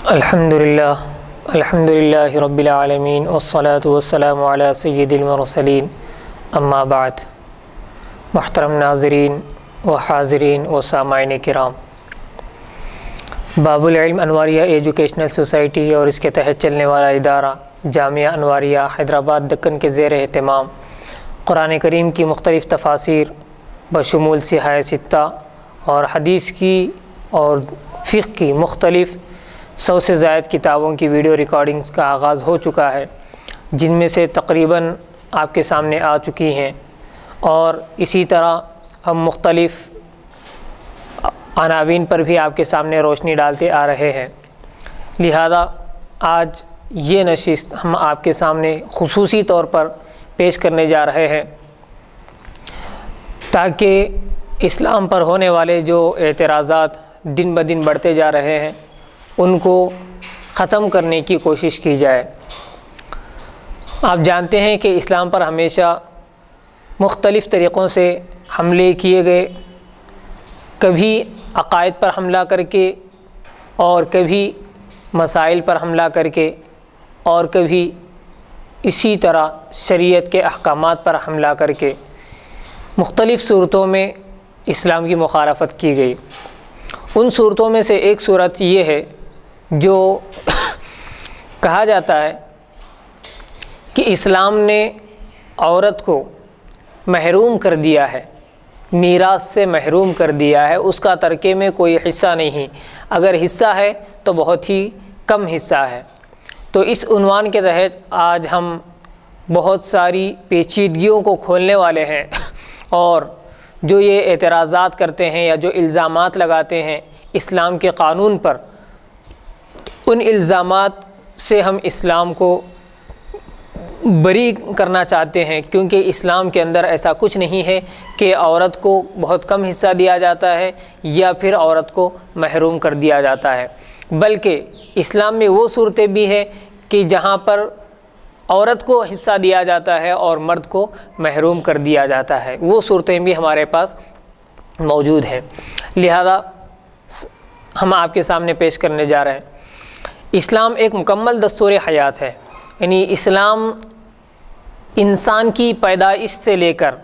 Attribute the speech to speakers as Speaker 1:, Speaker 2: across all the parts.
Speaker 1: الحمدللہ رب العالمین والصلاة والسلام علی سید المرسلین اما بعد۔ محترم ناظرین و حاضرین و سامعین کرام، باب العلم انواریہ ایجوکیشنل سوسائٹی اور اس کے تحت چلنے والا ادارہ جامعہ انواریہ حیدرآباد دکن کے زیر اہتمام قرآن کریم کی مختلف تفاسیر بشمول صحاح ستہ اور حدیث کی اور فقہ کی مختلف 100 سے زائد کتابوں کی ویڈیو ریکارڈنگز کا آغاز ہو چکا ہے، جن میں سے تقریباً آپ کے سامنے آ چکی ہیں، اور اسی طرح ہم مختلف عناوین پر بھی آپ کے سامنے روشنی ڈالتے آ رہے ہیں۔ لہذا آج یہ نشست ہم آپ کے سامنے خصوصی طور پر پیش کرنے جا رہے ہیں تاکہ اسلام پر ہونے والے جو اعتراضات دن بدن بڑھتے جا رہے ہیں ان کو ختم کرنے کی کوشش کی جائے۔ آپ جانتے ہیں کہ اسلام پر ہمیشہ مختلف طریقوں سے حملے کیے گئے، کبھی عقائد پر حملہ کر کے اور کبھی مسائل پر حملہ کر کے اور کبھی اسی طرح شریعت کے احکامات پر حملہ کر کے مختلف صورتوں میں اسلام کی مخالفت کی گئی۔ ان صورتوں میں سے ایک صورت یہ ہے جو کہا جاتا ہے کہ اسلام نے عورت کو محروم کر دیا ہے، میراث سے محروم کر دیا ہے، اس کا ترکے میں کوئی حصہ نہیں، اگر حصہ ہے تو بہت ہی کم حصہ ہے۔ تو اس عنوان کے تحت آج ہم بہت ساری پیچیدگیوں کو کھولنے والے ہیں، اور جو یہ اعتراضات کرتے ہیں یا جو الزامات لگاتے ہیں اسلام کے قانون پر، ان الزامات سے ہم اسلام کو بری کرنا چاہتے ہیں، کیونکہ اسلام کے اندر ایسا کچھ نہیں ہے کہ عورت کو بہت کم حصہ دیا جاتا ہے یا پھر عورت کو محروم کر دیا جاتا ہے، بلکہ اسلام میں وہ صورتیں بھی ہیں کہ جہاں پر عورت کو حصہ دیا جاتا ہے اور مرد کو محروم کر دیا جاتا ہے، وہ صورتیں بھی ہمارے پاس موجود ہیں۔ لہذا ہم آپ کے سامنے پیش کرنے جا رہے ہیں۔ اسلام ایک مکمل دستور حیات ہے، یعنی اسلام انسان کی پیدائش سے لے کر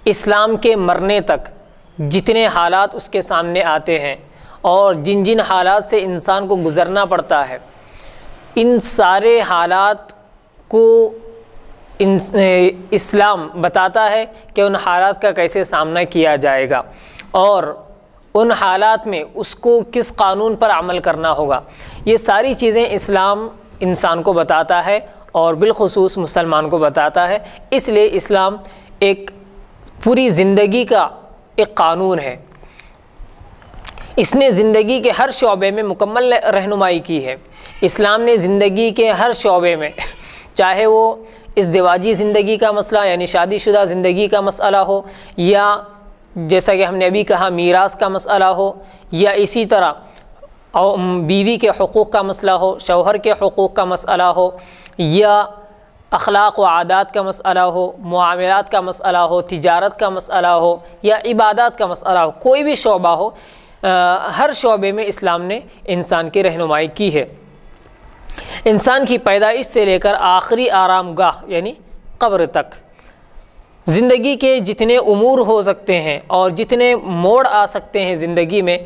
Speaker 1: اسلام کے مرنے تک جتنے حالات اس کے سامنے آتے ہیں اور جن جن حالات سے انسان کو گزرنا پڑتا ہے، ان سارے حالات کو اسلام بتاتا ہے کہ ان حالات کا کیسے سامنا کیا جائے گا اور ان حالات میں اس کو کس قانون پر عمل کرنا ہوگا۔ یہ ساری چیزیں اسلام انسان کو بتاتا ہے اور بالخصوص مسلمان کو بتاتا ہے، اس لیے اسلام ایک پوری زندگی کا ایک قانون ہے۔ اس نے زندگی کے ہر شعبے میں مکمل رہنمائی کی ہے۔ اسلام نے زندگی کے ہر شعبے میں، چاہے وہ ازدواجی زندگی کا مسئلہ یعنی شادی شدہ زندگی کا مسئلہ ہو، یا جیسا کہ ہم نے ابھی کہا میراث کا مسئلہ ہو، یا اسی طرح بیوی کے حقوق کا مسئلہ ہو، شوہر کے حقوق کا مسئلہ ہو، یا اخلاق و عادات کا مسئلہ ہو، معاملات کا مسئلہ ہو، تجارت کا مسئلہ ہو، یا عبادات کا مسئلہ ہو، کوئی بھی شعبہ ہو، ہر شعبے میں اسلام نے انسان کی رہنمائی کی ہے۔ انسان کی پیدائش سے لے کر آخری آرام گاہ یعنی قبر تک زندگی کے جتنے امور ہو سکتے ہیں اور جتنے موڑ آ سکتے ہیں زندگی میں،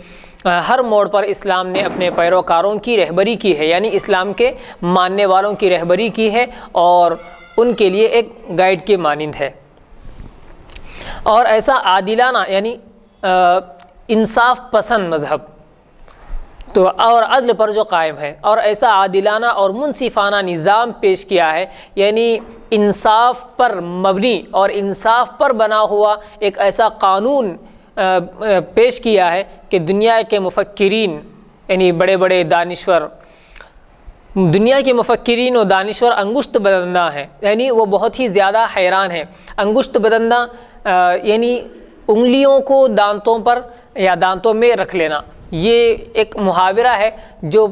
Speaker 1: ہر موڑ پر اسلام نے اپنے پیروکاروں کی رہبری کی ہے، یعنی اسلام کے ماننے والوں کی رہبری کی ہے اور ان کے لیے ایک گائیڈ کے مانند ہے۔ اور ایسا عادلانہ یعنی انصاف پسند مذہب تو اور عدل پر جو قائم ہے، اور ایسا عادلانہ اور منصفانہ نظام پیش کیا ہے، یعنی انصاف پر مبنی اور انصاف پر بنا ہوا ایک ایسا قانون پیش کیا ہے کہ دنیا کے مفکرین یعنی بڑے بڑے دانشور، دنیا کے مفکرین و دانشور انگشت بدندہ ہیں، یعنی وہ بہت ہی زیادہ حیران ہیں۔ انگشت بدندہ یعنی انگلیوں کو دانتوں پر یا دانتوں میں رکھ لینا، یہ ایک محاورہ ہے جو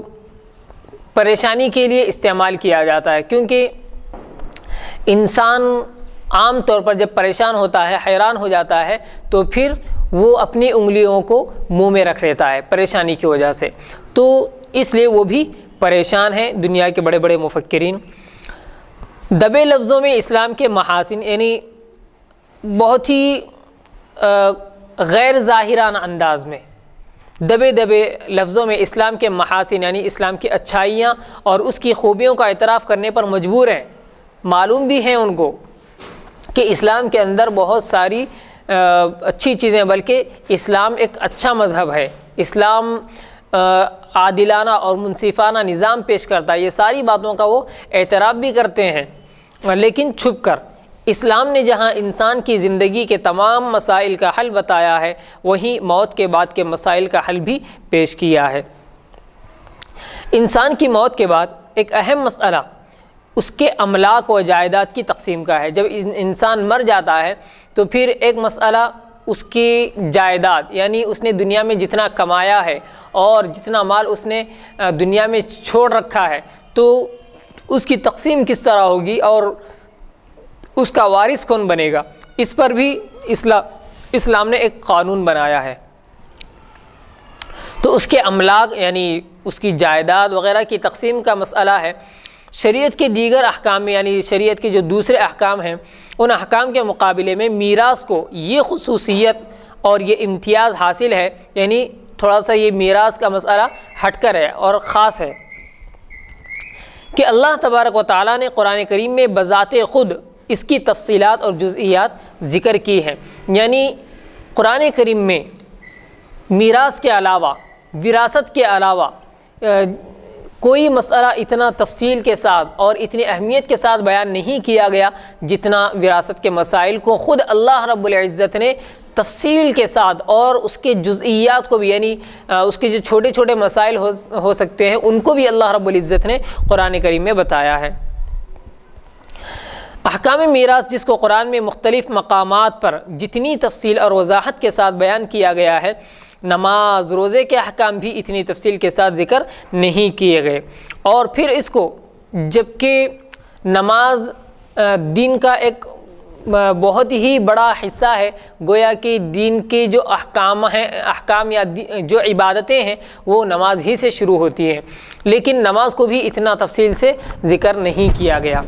Speaker 1: پریشانی کے لیے استعمال کیا جاتا ہے، کیونکہ انسان عام طور پر جب پریشان ہوتا ہے، حیران ہو جاتا ہے، تو پھر وہ اپنی انگلیوں کو منہ میں رکھ لیتا ہے پریشانی کی وجہ سے، تو اس لیے وہ بھی پریشان ہیں دنیا کے بڑے بڑے مفکرین۔ دبے لفظوں میں اسلام کے محاسن، یعنی بہت ہی غیر ظاہرانہ انداز میں دبے لفظوں میں اسلام کے محاسن یعنی اسلام کی اچھائیاں اور اس کی خوبیوں کا اعتراف کرنے پر مجبور ہیں۔ معلوم بھی ہیں ان کو کہ اسلام کے اندر بہت ساری اچھی چیزیں، بلکہ اسلام ایک اچھا مذہب ہے، اسلام عادلانہ اور منصفانہ نظام پیش کرتا ہے، یہ ساری باتوں کا وہ اعتراف بھی کرتے ہیں، لیکن چھپ کر۔ اسلام نے جہاں انسان کی زندگی کے تمام مسائل کا حل بتایا ہے، وہیں موت کے بعد کے مسائل کا حل بھی پیش کیا ہے۔ انسان کی موت کے بعد ایک اہم مسئلہ اس کے املاک و جائیداد کی تقسیم کا ہے۔ جب انسان مر جاتا ہے تو پھر ایک مسئلہ اس کی جائیداد، یعنی اس نے دنیا میں جتنا کمایا ہے اور جتنا مال اس نے دنیا میں چھوڑ رکھا ہے، تو اس کی تقسیم کس طرح ہوگی اور اس کا وارث کون بنے گا، اس پر بھی اسلام نے ایک قانون بنایا ہے۔ تو اس کے املاک یعنی اس کی جائیداد وغیرہ کی تقسیم کا مسئلہ ہے۔ شریعت کے دیگر احکام میں، یعنی شریعت کے جو دوسرے احکام ہیں، ان احکام کے مقابلے میں میراث کو یہ خصوصیت اور یہ امتیاز حاصل ہے، یعنی تھوڑا سا یہ میراث کا مسئلہ ہٹ کر ہے اور خاص ہے کہ اللہ تبارک و تعالیٰ نے قرآن کریم میں بذات خود اس کی تفصیلات اور جزئیات ذکر کی ہیں۔ یعنی قرآن کریم میں میراث کے علاوہ، وراثت کے علاوہ کوئی مسئلہ اتنا تفصیل کے ساتھ اور اتنی اہمیت کے ساتھ بیان نہیں کیا گیا جتنا وراثت کے مسائل کو خود اللہ رب العزت نے تفصیل کے ساتھ اور اس کے جزئیات کو بھی، یعنی اس کے جو چھوٹے چھوٹے مسائل ہو سکتے ہیں ان کو بھی اللہ رب العزت نے قرآن کریم میں بتایا ہے۔ احکام میراث جس کو قرآن میں مختلف مقامات پر جتنی تفصیل اور وضاحت کے ساتھ بیان کیا گیا ہے، نماز روزے کے احکام بھی اتنی تفصیل کے ساتھ ذکر نہیں کیے گئے۔ اور پھر اس کو، جبکہ نماز دین کا ایک بہت ہی بڑا حصہ ہے، گویا کہ دین کے جو احکام یا جو عبادتیں ہیں وہ نماز ہی سے شروع ہوتی ہیں، لیکن نماز کو بھی اتنا تفصیل سے ذکر نہیں کیا گیا۔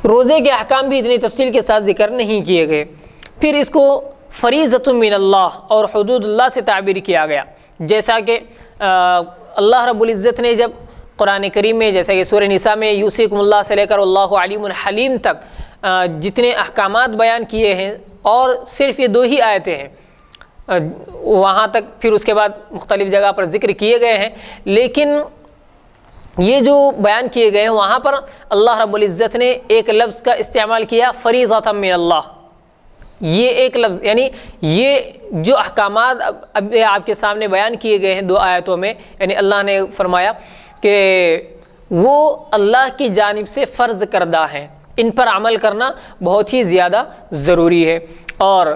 Speaker 1: روزے کے احکام بھی اتنی تفصیل کے ساتھ ذکر نہیں کیے گئے۔ پھر اس کو فریضۃ من اللہ اور حدود اللہ سے تعبیر کیا گیا، جیسا کہ اللہ رب العزت نے جب قرآن کریم میں، جیسا کہ سورہ نساء میں یوصیکم اللہ سے لے کر اللہ علیم حلیم تک جتنے احکامات بیان کیے ہیں، اور صرف یہ 2 ہی آیتیں ہیں، وہاں تک پھر اس کے بعد مختلف جگہ پر ذکر کیے گئے ہیں، لیکن یہ جو بیان کیے گئے ہیں وہاں پر اللہ رب العزت نے ایک لفظ کا استعمال کیا، فریضۃ من اللہ۔ یہ ایک لفظ، یعنی یہ جو احکامات اب آپ کے سامنے بیان کیے گئے ہیں 2 آیتوں میں، یعنی اللہ نے فرمایا کہ وہ اللہ کی جانب سے فرض کردہ ہیں، ان پر عمل کرنا بہت ہی زیادہ ضروری ہے۔ اور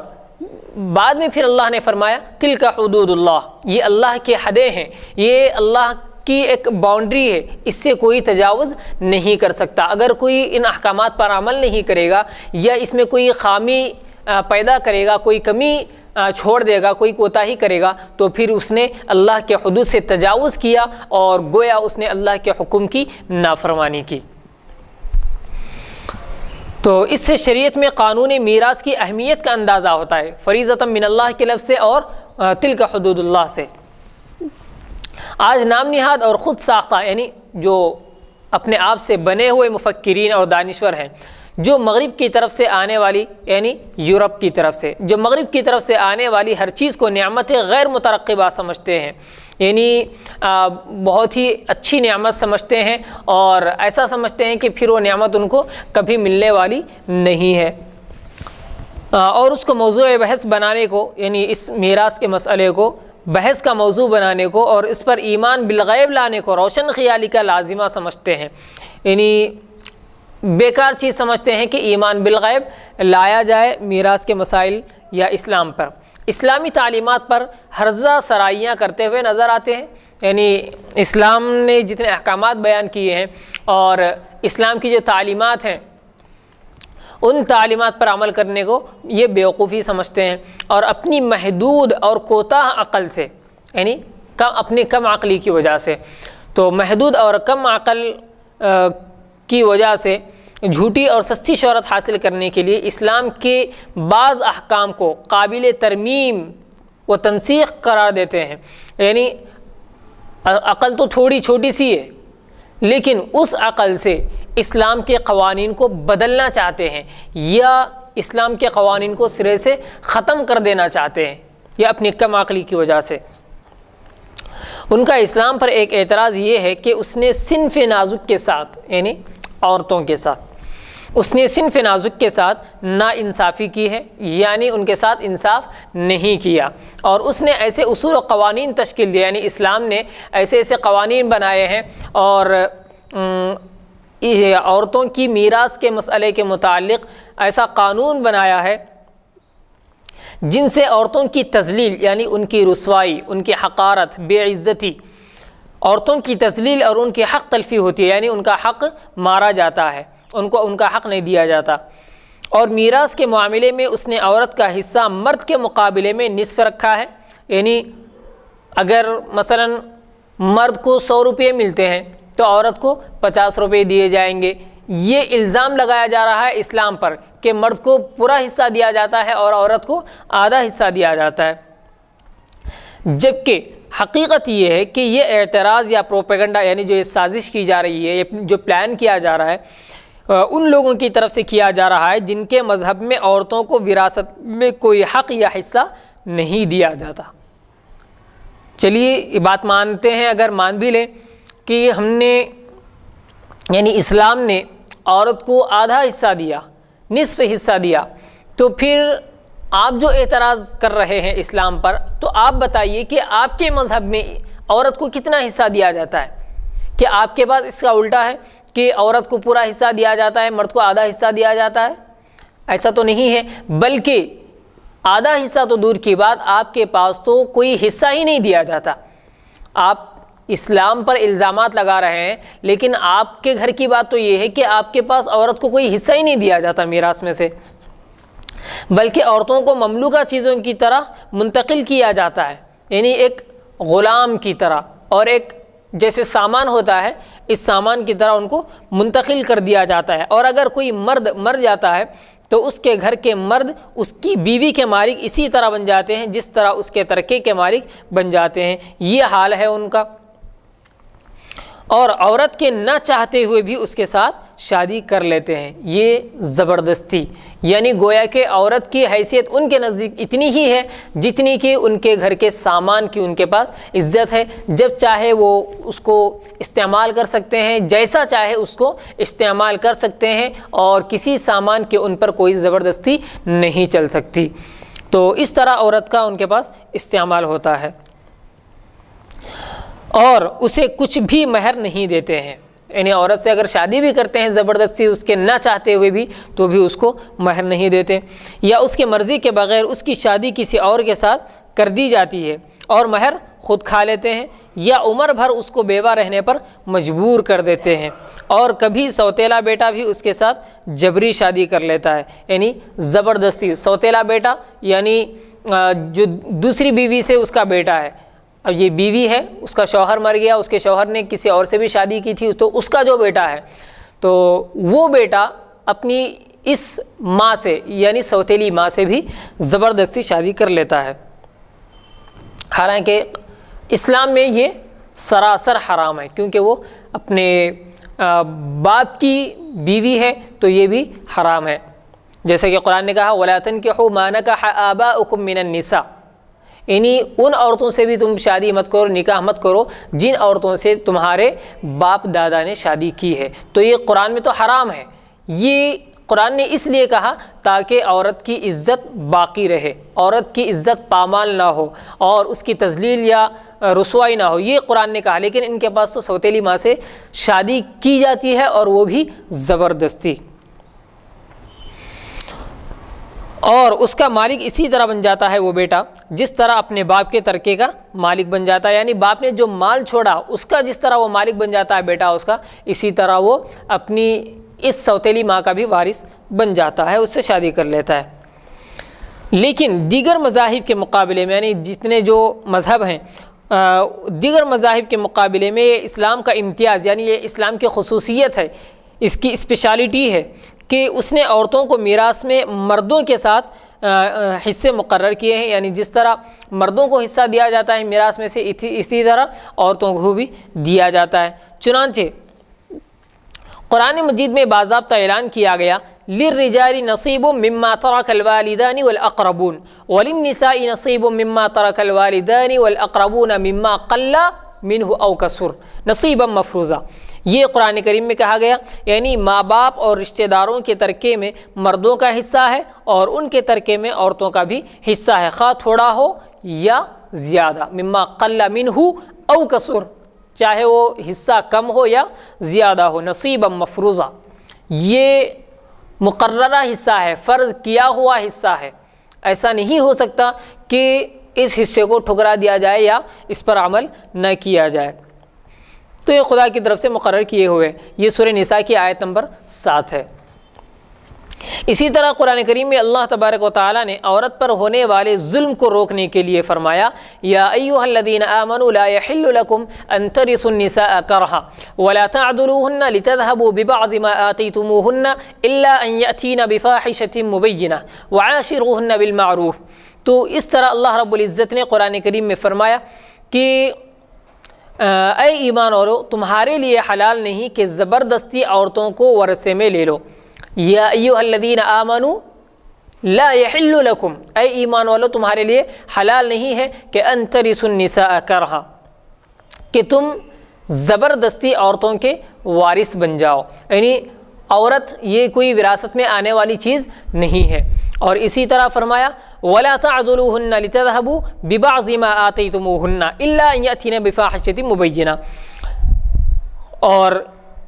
Speaker 1: بعد میں پھر اللہ نے فرمایا تلک حدود اللہ، یہ اللہ کی حدیں ہیں، یہ اللہ کی ایک باؤنڈری ہے، اس سے کوئی تجاوز نہیں کر سکتا۔ اگر کوئی ان احکامات پر عمل نہیں کرے گا یا اس میں کوئی خامی پیدا کرے گا، کوئی کمی چھوڑ دے گا، کوئی کوتاہی کرے گا، تو پھر اس نے اللہ کے حدود سے تجاوز کیا اور گویا اس نے اللہ کے حکم کی نافرمانی کی۔ تو اس سے شریعت میں قانون میراث کی اہمیت کا اندازہ ہوتا ہے، فریضۃ من اللہ کے لفظ سے اور تلک حدود اللہ سے۔ آج نام نہاد اور خود ساختہ، یعنی جو اپنے آپ سے بنے ہوئے مفکرین اور دانشور ہیں، جو مغرب کی طرف سے آنے والی، یعنی یورپ کی طرف سے، جو مغرب کی طرف سے آنے والی ہر چیز کو نعمت غیر مترقبہ سمجھتے ہیں، یعنی بہت ہی اچھی نعمت سمجھتے ہیں اور ایسا سمجھتے ہیں کہ پھر وہ نعمت ان کو کبھی ملنے والی نہیں ہے، اور اس کو موضوع بحث بنانے کو، یعنی اس میراث کے مسئلے کو بحث کا موضوع بنانے کو اور اس پر ایمان بالغیب لانے کو روشن خیالی کا لازمہ سمجھتے ہیں، یعنی بیکار چیز سمجھتے ہیں کہ ایمان بالغیب لایا جائے میراث کے مسائل یا اسلام پر۔ اسلامی تعلیمات پر ہرزہ سرائیاں کرتے ہوئے نظر آتے ہیں، یعنی اسلام نے جتنے احکامات بیان کیے ہیں اور اسلام کی جو تعلیمات ہیں ان تعلیمات پر عمل کرنے کو یہ بیوقوفی سمجھتے ہیں، اور اپنی محدود اور کوتاہ عقل سے، یعنی اپنی کم عقلی کی وجہ سے، تو محدود اور کم عقل کی وجہ سے جھوٹی اور سستی شہرت حاصل کرنے کے لیے اسلام کے بعض احکام کو قابل ترمیم و تنسیخ قرار دیتے ہیں۔ یعنی عقل تو تھوڑی چھوٹی سی ہے، لیکن اس عقل سے اسلام کے قوانین کو بدلنا چاہتے ہیں، یا اسلام کے قوانین کو سرے سے ختم کر دینا چاہتے ہیں، یا اپنی کم عقلی کی وجہ سے۔ ان کا اسلام پر ایک اعتراض یہ ہے کہ اس نے صنف نازک کے ساتھ، یعنی عورتوں کے ساتھ، اس نے صنف نازک کے ساتھ ناانصافی کی ہے، یعنی ان کے ساتھ انصاف نہیں کیا، اور اس نے ایسے اصول و قوانین تشکیل دیا، یعنی اسلام نے ایسے ایسے قوانین بنائے ہیں، اور عورتوں کی میراث کے مسئلے کے متعلق ایسا قانون بنایا ہے جن سے عورتوں کی تذلیل، یعنی ان کی رسوائی، ان کی حقارت، بے عزتی، عورتوں کی تذلیل اور ان کی حق تلفی ہوتی ہے، یعنی ان کا حق مارا جاتا ہے، ان کو ان کا حق نہیں دیا جاتا۔ اور میراث کے معاملے میں اس نے عورت کا حصہ مرد کے مقابلے میں نصف رکھا ہے، یعنی اگر مثلا مرد کو 100 روپے ملتے ہیں تو عورت کو 50 روپے دیے جائیں گے۔ یہ الزام لگایا جا رہا ہے اسلام پر کہ مرد کو پورا حصہ دیا جاتا ہے اور عورت کو آدھا حصہ دیا جاتا ہے، جبکہ حقیقت یہ ہے کہ یہ اعتراض یا پروپیگنڈا، یعنی جو یہ سازش کی جا رہی ہے، جو پلان کیا جا رہا ہے، ان لوگوں کی طرف سے کیا جا رہا ہے جن کے مذہب میں عورتوں کو وراثت میں کوئی حق یا حصہ نہیں دیا جاتا۔ چلیے یہ بات مانتے ہیں، اگر مان بھی لیں کہ ہم نے، یعنی اسلام نے عورت کو آدھا حصہ دیا، نصف حصہ دیا، تو پھر آپ جو اعتراض کر رہے ہیں اسلام پر، تو آپ بتائیے کہ آپ کے مذہب میں عورت کو کتنا حصہ دیا جاتا ہے؟ کہ آپ کے پاس اس کا الٹا ہے کہ عورت کو پورا حصہ دیا جاتا ہے، مرد کو آدھا حصہ دیا جاتا ہے؟ ایسا تو نہیں ہے، بلکہ آدھا حصہ تو دور کی بات، آپ کے پاس تو کوئی حصہ ہی نہیں دیا جاتا۔ آپ اسلام پر الزامات لگا رہے ہیں، لیکن آپ کے گھر کی بات تو یہ ہے کہ آپ کے پاس عورت کو کوئی حصہ ہی نہیں دیا جاتا میراث میں سے، بلکہ عورتوں کو مملوکہ چیزوں کی طرح منتقل کیا جاتا ہے، یعنی ایک غلام کی طرح، اور ایک جیسے سامان ہوتا ہے اس سامان کی طرح ان کو منتقل کر دیا جاتا ہے۔ اور اگر کوئی مرد مر جاتا ہے تو اس کے گھر کے مرد اس کی بیوی کے مالک اسی طرح بن جاتے ہیں جس طرح اس کے ترکے کے مالک بن جاتے ہیں، یہ حال ہے ان کا۔ اور عورت کے نہ چاہتے ہوئے بھی اس کے ساتھ شادی کر لیتے ہیں، یہ زبردستی، یعنی گویا کہ عورت کی حیثیت ان کے نزدیک اتنی ہی ہے جتنی کہ ان کے گھر کے سامان کی ان کے پاس عزت ہے، جب چاہے وہ اس کو استعمال کر سکتے ہیں، جیسا چاہے اس کو استعمال کر سکتے ہیں، اور کسی سامان کے ان پر کوئی زبردستی نہیں چل سکتی۔ تو اس طرح عورت کا ان کے پاس استعمال ہوتا ہے، اور اسے کچھ بھی مہر نہیں دیتے ہیں، یعنی عورت سے اگر شادی بھی کرتے ہیں زبردستی اس کے نہ چاہتے ہوئے بھی، تو بھی اس کو مہر نہیں دیتے، یا اس کے مرضی کے بغیر اس کی شادی کسی اور کے ساتھ کر دی جاتی ہے اور مہر خود کھا لیتے ہیں، یا عمر بھر اس کو بیوہ رہنے پر مجبور کر دیتے ہیں، اور کبھی سوتیلا بیٹا بھی اس کے ساتھ جبری شادی کر لیتا ہے، یعنی زبردستی۔ سوتیلا بیٹا یعنی جو دوسری بیوی سے اس کا بیٹا ہے، اب یہ بیوی ہے، اس کا شوہر مر گیا، اس کے شوہر نے کسی اور سے بھی شادی کی تھی، تو اس کا جو بیٹا ہے، تو وہ بیٹا اپنی اس ماں سے، یعنی سوتیلی ماں سے بھی زبردستی شادی کر لیتا ہے، حالانکہ اسلام میں یہ سراسر حرام ہے، کیونکہ وہ اپنے باپ کی بیوی ہے تو یہ بھی حرام ہے، جیسے کہ قرآن نے کہا وَلَا تَنْكِحُوا مَا نَكَحَ آبَاؤُكُم مِّنَ النِّسَاءِ، یعنی ان عورتوں سے بھی تم شادی مت کرو، نکاح مت کرو جن عورتوں سے تمہارے باپ دادا نے شادی کی ہے، تو یہ قرآن میں تو حرام ہے۔ یہ قرآن نے اس لیے کہا تاکہ عورت کی عزت باقی رہے، عورت کی عزت پامال نہ ہو اور اس کی تذلیل یا رسوائی نہ ہو، یہ قرآن نے کہا، لیکن ان کے پاس تو سوتیلی ماں سے شادی کی جاتی ہے اور وہ بھی زبردستی، اور اس کا مالک اسی طرح بن جاتا ہے وہ بیٹا جس طرح اپنے باپ کے ترکے کا مالک بن جاتا ہے، یعنی باپ نے جو مال چھوڑا اس کا جس طرح وہ مالک بن جاتا ہے بیٹا اس کا، اسی طرح وہ اپنی اس سوتیلی ماں کا بھی وارث بن جاتا ہے، اس سے شادی کر لیتا ہے۔ لیکن دیگر مذاہب کے مقابلے میں، یعنی جتنے جو مذہب ہیں دیگر مذاہب کے مقابلے میں یہ اسلام کا امتیاز، یعنی یہ اسلام کی خصوصیت ہے، اس کی اسپیشلٹی ہے کہ اس نے عورتوں کو میراث میں مردوں کے ساتھ حصے مقرر کیے ہیں، یعنی جس طرح مردوں کو حصہ دیا جاتا ہے میراث میں سے، اسی طرح عورتوں کو بھی دیا جاتا ہے۔ چنانچہ قرآن مجید میں باضابطہ اعلان کیا گیا للرجال نصیب مما ترک الوالدان والاقربون وللنساء نصیب مما ترک الوالدان والاقربون مما قل منہ او کثر نصیبا مفروضا۔ یہ قرآن کریم میں کہا گیا، یعنی ماں باپ اور رشتہ داروں کے ترکے میں مردوں کا حصہ ہے اور ان کے ترکے میں عورتوں کا بھی حصہ ہے، خواہ تھوڑا ہو یا زیادہ، مما قل منہ او کثر، چاہے وہ حصہ کم ہو یا زیادہ ہو، نصیبا مفروضا، یہ مقررہ حصہ ہے، فرض کیا ہوا حصہ ہے۔ ایسا نہیں ہو سکتا کہ اس حصے کو ٹھکرا دیا جائے یا اس پر عمل نہ کیا جائے، تو یہ خدا کی طرف سے مقرر کیے ہوئے۔ یہ سورہ نساء کی آیت نمبر 7 ہے۔ اسی طرح قرآن کریم میں اللہ تبارک و تعالیٰ نے عورت پر ہونے والے ظلم کو روکنے کے لیے فرمایا، یا ایھا الذین آمنوا لا یحل لکم ان ترثوا النساء کرہا ولا تعضلوہن لتذہبوا ببعض ما آتیتموہن الا ان یأتین بفاحشۃ مبینہ وعاشروہن بالمعروف۔ تو اس طرح اللہ رب العزت نے قرآن کریم میں فرمایا کہ اے ایمان والو، تمہارے لیے حلال نہیں کہ زبردستی عورتوں کو ورثے میں لے لو۔ یا ایھا الذین آمنوا لا یحل لکم، اے ایمان والو تمہارے لیے حلال نہیں ہے کہ ان ترثوا النساء کرہا، کہ تم زبردستی عورتوں کے وارث بن جاؤ، یعنی عورت یہ کوئی وراثت میں آنے والی چیز نہیں ہے۔ اور اسی طرح فرمایا وَلَا تَعْضُلُوهُنَّ لِتَذْهَبُوا بِبَعْضِ مَا آتَيْتُمُوهُنَّ إِلَّا أَن يَأْتِينَ بِفَاحِشَةٍ مُبَيِّنَةٍ، اور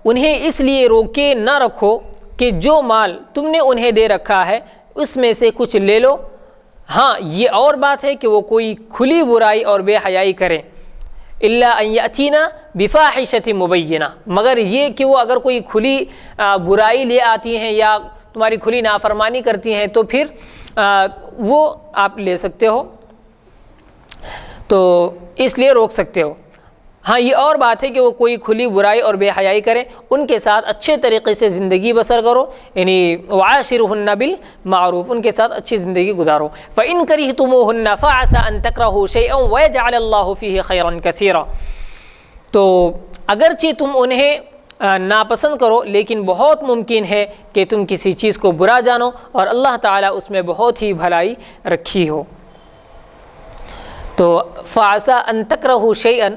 Speaker 1: انہیں اس لیے روکے نہ رکھو کہ جو مال تم نے انہیں دے رکھا ہے اس میں سے کچھ لے لو، ہاں یہ اور بات ہے کہ وہ کوئی کھلی برائی اور بے حیائی کریں، الا ان یاتینا بفاحشۃ مبینہ، مگر یہ کہ وہ اگر کوئی کھلی برائی لے آتی ہیں یا تمہاری کھلی نافرمانی کرتی ہیں تو پھر وہ آپ لے سکتے ہو، تو اس لیے روک سکتے ہو۔ ہاں یہ اور بات ہے کہ وہ کوئی کھلی برائی اور بے حیائی کریں، ان کے ساتھ اچھے طریقے سے زندگی بسر کرو، یعنی وعاشرہن بالمعروف، ان کے ساتھ اچھی زندگی گزارو۔ فَإِن كَرِهْتُمُوهُنَّ فَعَسَىٰ أَن تَكْرَهُوا شَيْئًا وَيَجْعَلَ اللَّهُ فِيهِ خَيْرًا كَثِيرًا، تو اگرچہ تم انہیں ناپسند کرو لیکن بہت ممکن ہے کہ تم کسی چیز کو برا جانو اور اللہ تعالیٰ اس میں بہت ہی بھلائی رکھی ہو۔ تو فَعَسَىٰ أَن تَكْرَهُوا شَيْئًا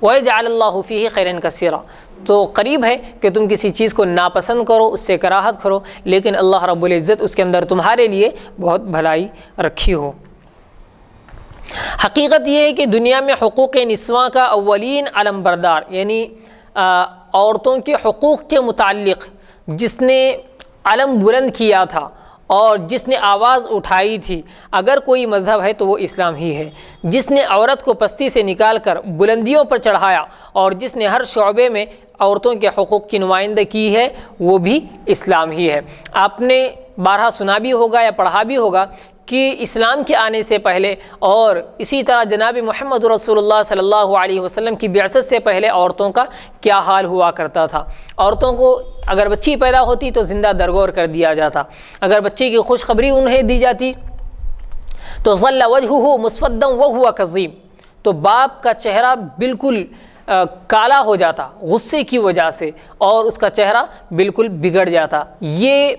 Speaker 1: وَيَجْعَلَ اللَّهُ فِيهِ خَيْرًا كَثِيرًا، تو قریب ہے کہ تم کسی چیز کو ناپسند کرو، اس سے کراہت کرو، لیکن اللہ رب العزت اس کے اندر تمہارے لیے بہت بھلائی رکھی ہو۔ حقیقت یہ ہے کہ دنیا میں حقوق نسواں کا اولین علم بردار، یعنی عورتوں کے حقوق کے متعلق جس نے علم بلند کیا تھا اور جس نے آواز اٹھائی تھی، اگر کوئی مذہب ہے تو وہ اسلام ہی ہے۔ جس نے عورت کو پستی سے نکال کر بلندیوں پر چڑھایا اور جس نے ہر شعبے میں عورتوں کے حقوق کی نمائندگی کی ہے وہ بھی اسلام ہی ہے۔ آپ نے بارہا سنا بھی ہوگا یا پڑھا بھی ہوگا کہ اسلام کے آنے سے پہلے اور اسی طرح جناب محمد رسول اللہ صلی اللہ علیہ وسلم کی بعثت سے پہلے عورتوں کا کیا حال ہوا کرتا تھا۔ عورتوں کو اگر بچی پیدا ہوتی تو زندہ درگور کر دیا جاتا، اگر بچے کی خوشخبری انہیں دی جاتی تو ظل وجہہ مسودا وہو کظیم، تو باپ کا چہرہ بالکل کالا ہو جاتا غصے کی وجہ سے اور اس کا چہرہ بالکل بگڑ جاتا۔ یہ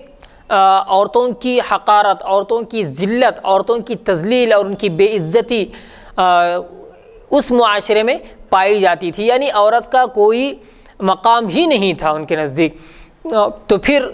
Speaker 1: عورتوں کی حقارت، عورتوں کی ذلت، عورتوں کی تذلیل اور ان کی بے عزتی اس معاشرے میں پائی جاتی تھی، یعنی عورت کا کوئی مقام ہی نہیں تھا ان کے نزدیک۔ تو پھر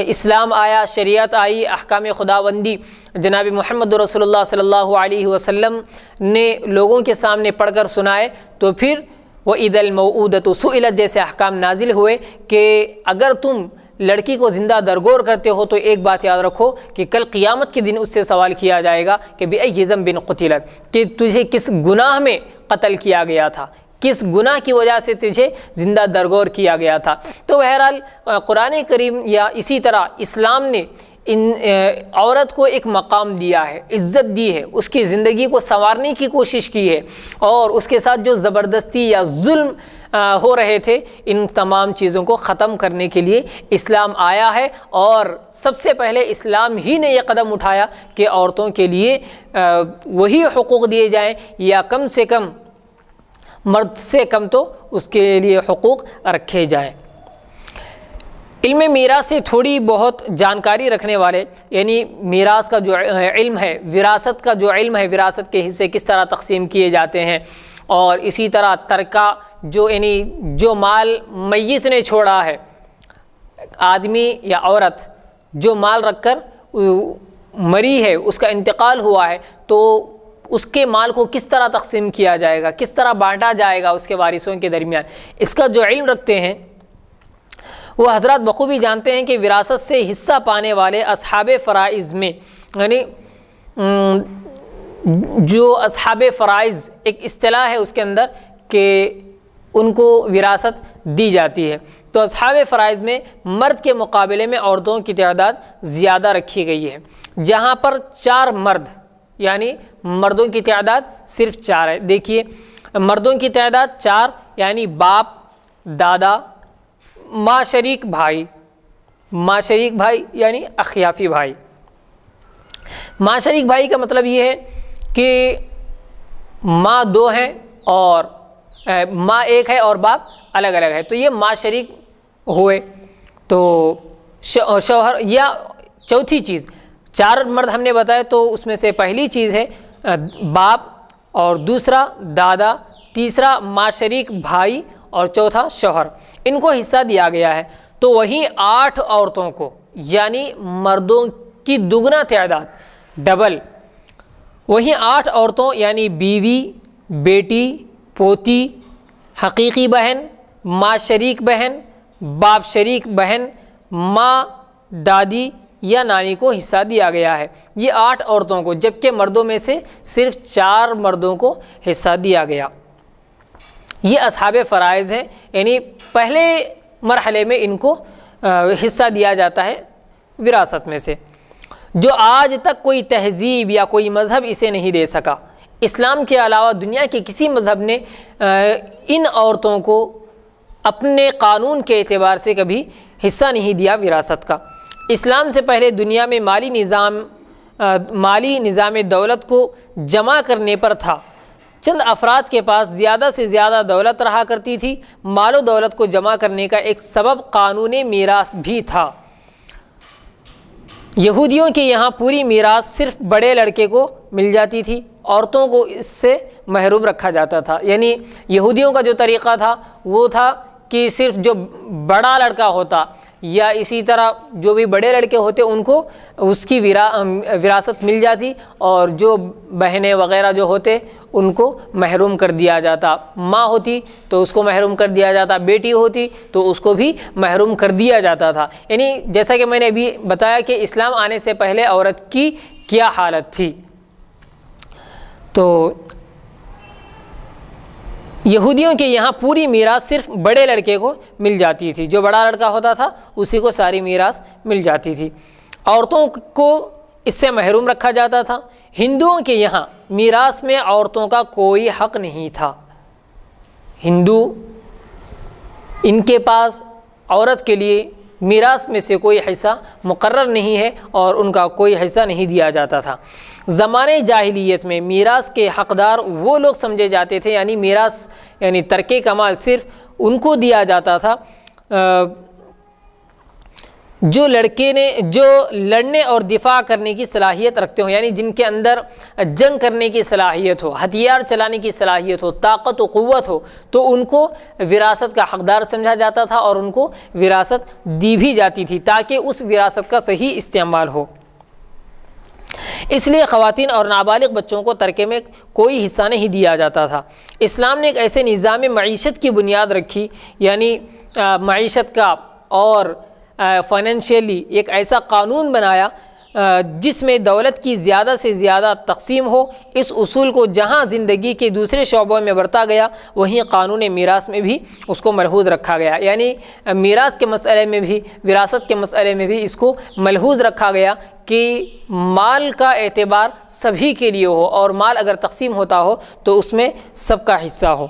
Speaker 1: اسلام آیا، شریعت آئی، احکام خداوندی جناب محمد رسول اللہ صلی اللہ علیہ وسلم نے لوگوں کے سامنے پڑھ کر سنائے، تو پھر وَإِذَا الْمَوْءُودَةُ سُئِلَتْ جیسے احکام نازل ہوئے کہ اگر تم لڑکی کو زندہ درگور کرتے ہو تو ایک بات یاد رکھو کہ کل قیامت کے دن اس سے سوال کیا جائے گا کہ بِأَيِّ ذَنبٍ قُتِلَتْ، کہ تجھے کس گناہ میں قتل کیا گیا تھا، کس گناہ کی وجہ سے تجھے زندہ درگور کیا گیا تھا۔ تو بہرحال قرآن کریم یا اسی طرح اسلام نے عورت کو ایک مقام دیا ہے، عزت دی ہے، اس کی زندگی کو سنوارنے کی کوشش کی ہے، اور اس کے ساتھ جو زبردستی یا ظلم ہو رہے تھے ان تمام چیزوں کو ختم کرنے کے لیے اسلام آیا ہے۔ اور سب سے پہلے اسلام ہی نے یہ قدم اٹھایا کہ عورتوں کے لیے وہی حقوق دیے جائیں، یا کم سے کم مرد سے کم تو اس کے لیے حقوق رکھے جائیں۔ علم میراث سے تھوڑی بہت جانکاری رکھنے والے، یعنی میراث کا جو علم ہے، وراثت کا جو علم ہے، وراثت کے حصے کس طرح تقسیم کیے جاتے ہیں، اور اسی طرح ترکہ یعنی جو مال میت نے چھوڑا ہے، آدمی یا عورت جو مال رکھ کر مری ہے، اس کا انتقال ہوا ہے، تو اس کے مال کو کس طرح تقسیم کیا جائے گا، کس طرح بانٹا جائے گا اس کے وارثوں کے درمیان، اس کا جو علم رکھتے ہیں وہ حضرات بخوبی جانتے ہیں کہ وراثت سے حصہ پانے والے اصحاب فرائض میں، یعنی جو اصحاب فرائض ایک اصطلاح ہے اس کے اندر کہ ان کو وراثت دی جاتی ہے، تو اصحاب فرائض میں مرد کے مقابلے میں عورتوں کی تعداد زیادہ رکھی گئی ہے، جہاں پر 4 مرد، یعنی مردوں کی تعداد صرف 4 ہے۔ دیکھیے مردوں کی تعداد 4، یعنی باپ، دادا، ماں شریک بھائی، ماں شریک بھائی یعنی اخیافی بھائی۔ ماں شریک بھائی کا مطلب یہ ہے کہ ماں 2 ہیں اور ماں 1 ہے اور باپ الگ الگ ہے، تو یہ ماں شریک ہوئے۔ تو شوہر، یا چوتھی چیز، 4 مرد ہم نے بتایا، تو اس میں سے پہلی چیز ہے باپ، اور دوسرا دادا، تیسرا ماں شریک بھائی، اور چوتھا شوہر، ان کو حصہ دیا گیا ہے۔ تو وہیں 8 عورتوں کو، یعنی مردوں کی دگنا تعداد، ڈبل، وہیں 8 عورتوں یعنی بیوی، بیٹی، پوتی، حقیقی بہن، ماں شریک بہن، باپ شریک بہن، ماں، دادی یا نانی کو حصہ دیا گیا ہے، یہ 8 عورتوں کو، جبکہ مردوں میں سے صرف 4 مردوں کو حصہ دیا گیا۔ یہ اصحاب فرائض ہیں، یعنی پہلے مرحلے میں ان کو حصہ دیا جاتا ہے وراثت میں سے، جو آج تک کوئی تہذیب یا کوئی مذہب اسے نہیں دے سکا۔ اسلام کے علاوہ دنیا کے کسی مذہب نے ان عورتوں کو اپنے قانون کے اعتبار سے کبھی حصہ نہیں دیا وراثت کا۔ اسلام سے پہلے دنیا میں مالی نظام دولت کو جمع کرنے پر تھا، چند افراد کے پاس زیادہ سے زیادہ دولت رہا کرتی تھی۔ مال و دولت کو جمع کرنے کا ایک سبب قانون میراث بھی تھا۔ یہودیوں کے یہاں پوری میراث صرف بڑے لڑکے کو مل جاتی تھی، عورتوں کو اس سے محروم رکھا جاتا تھا۔ یعنی یہودیوں کا جو طریقہ تھا وہ تھا کہ صرف جو بڑا لڑکا ہوتا یا اسی طرح جو بھی بڑے لڑکے ہوتے ان کو اس کی وراثت مل جاتی، اور جو بہنیں وغیرہ جو ہوتے ان کو محروم کر دیا جاتا۔ ماں ہوتی تو اس کو محروم کر دیا جاتا، بیٹی ہوتی تو اس کو بھی محروم کر دیا جاتا تھا۔ یعنی جیسا کہ میں نے ابھی بتایا کہ اسلام آنے سے پہلے عورت کی کیا حالت تھی۔ تو یہودیوں کے یہاں پوری میراث صرف بڑے لڑکے کو مل جاتی تھی، جو بڑا لڑکا ہوتا تھا اسی کو ساری میراث مل جاتی تھی، عورتوں کو اس سے محروم رکھا جاتا تھا۔ ہندوؤں کے یہاں میراث میں عورتوں کا کوئی حق نہیں تھا، ہندو ان کے پاس عورت کے لیے میراث میں سے کوئی حصہ مقرر نہیں ہے اور ان کا کوئی حصہ نہیں دیا جاتا تھا۔ زمانے جاہلیت میں میراث کے حقدار وہ لوگ سمجھے جاتے تھے، یعنی میراث یعنی ترکے کمال صرف ان کو دیا جاتا تھا جو لڑنے اور دفاع کرنے کی صلاحیت رکھتے ہوں، یعنی جن کے اندر جنگ کرنے کی صلاحیت ہو، ہتھیار چلانے کی صلاحیت ہو، طاقت و قوت ہو، تو ان کو وراثت کا حقدار سمجھا جاتا تھا اور ان کو وراثت دی بھی جاتی تھی تاکہ اس وراثت کا صحیح استعمال ہو۔ اس لیے خواتین اور نابالغ بچوں کو ترکے میں کوئی حصہ نہیں دیا جاتا تھا۔ اسلام نے ایک ایسے نظام معیشت کی بنیاد رکھی، یعنی معیشت کا اور فائنینشیلی ایک ایسا قانون بنایا جس میں دولت کی زیادہ سے زیادہ تقسیم ہو، اس اصول کو جہاں زندگی کے دوسرے شعبوں میں برتا گیا وہیں قانون میراث میں بھی اس کو ملحوظ رکھا گیا، یعنی میراث کے مسئلے میں بھی، وراثت کے مسئلے میں بھی اس کو ملحوظ رکھا گیا کہ مال کا اعتبار سبھی کے لیے ہو، اور مال اگر تقسیم ہوتا ہو تو اس میں سب کا حصہ ہو۔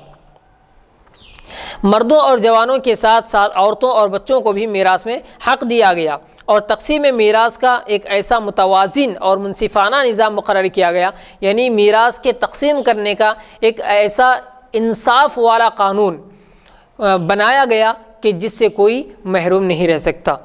Speaker 1: مردوں اور جوانوں کے ساتھ ساتھ عورتوں اور بچوں کو بھی میراث میں حق دیا گیا، اور تقسیم میراث کا ایک ایسا متوازن اور منصفانہ نظام مقرر کیا گیا، یعنی میراث کے تقسیم کرنے کا ایک ایسا انصاف والا قانون بنایا گیا کہ جس سے کوئی محروم نہیں رہ سکتا۔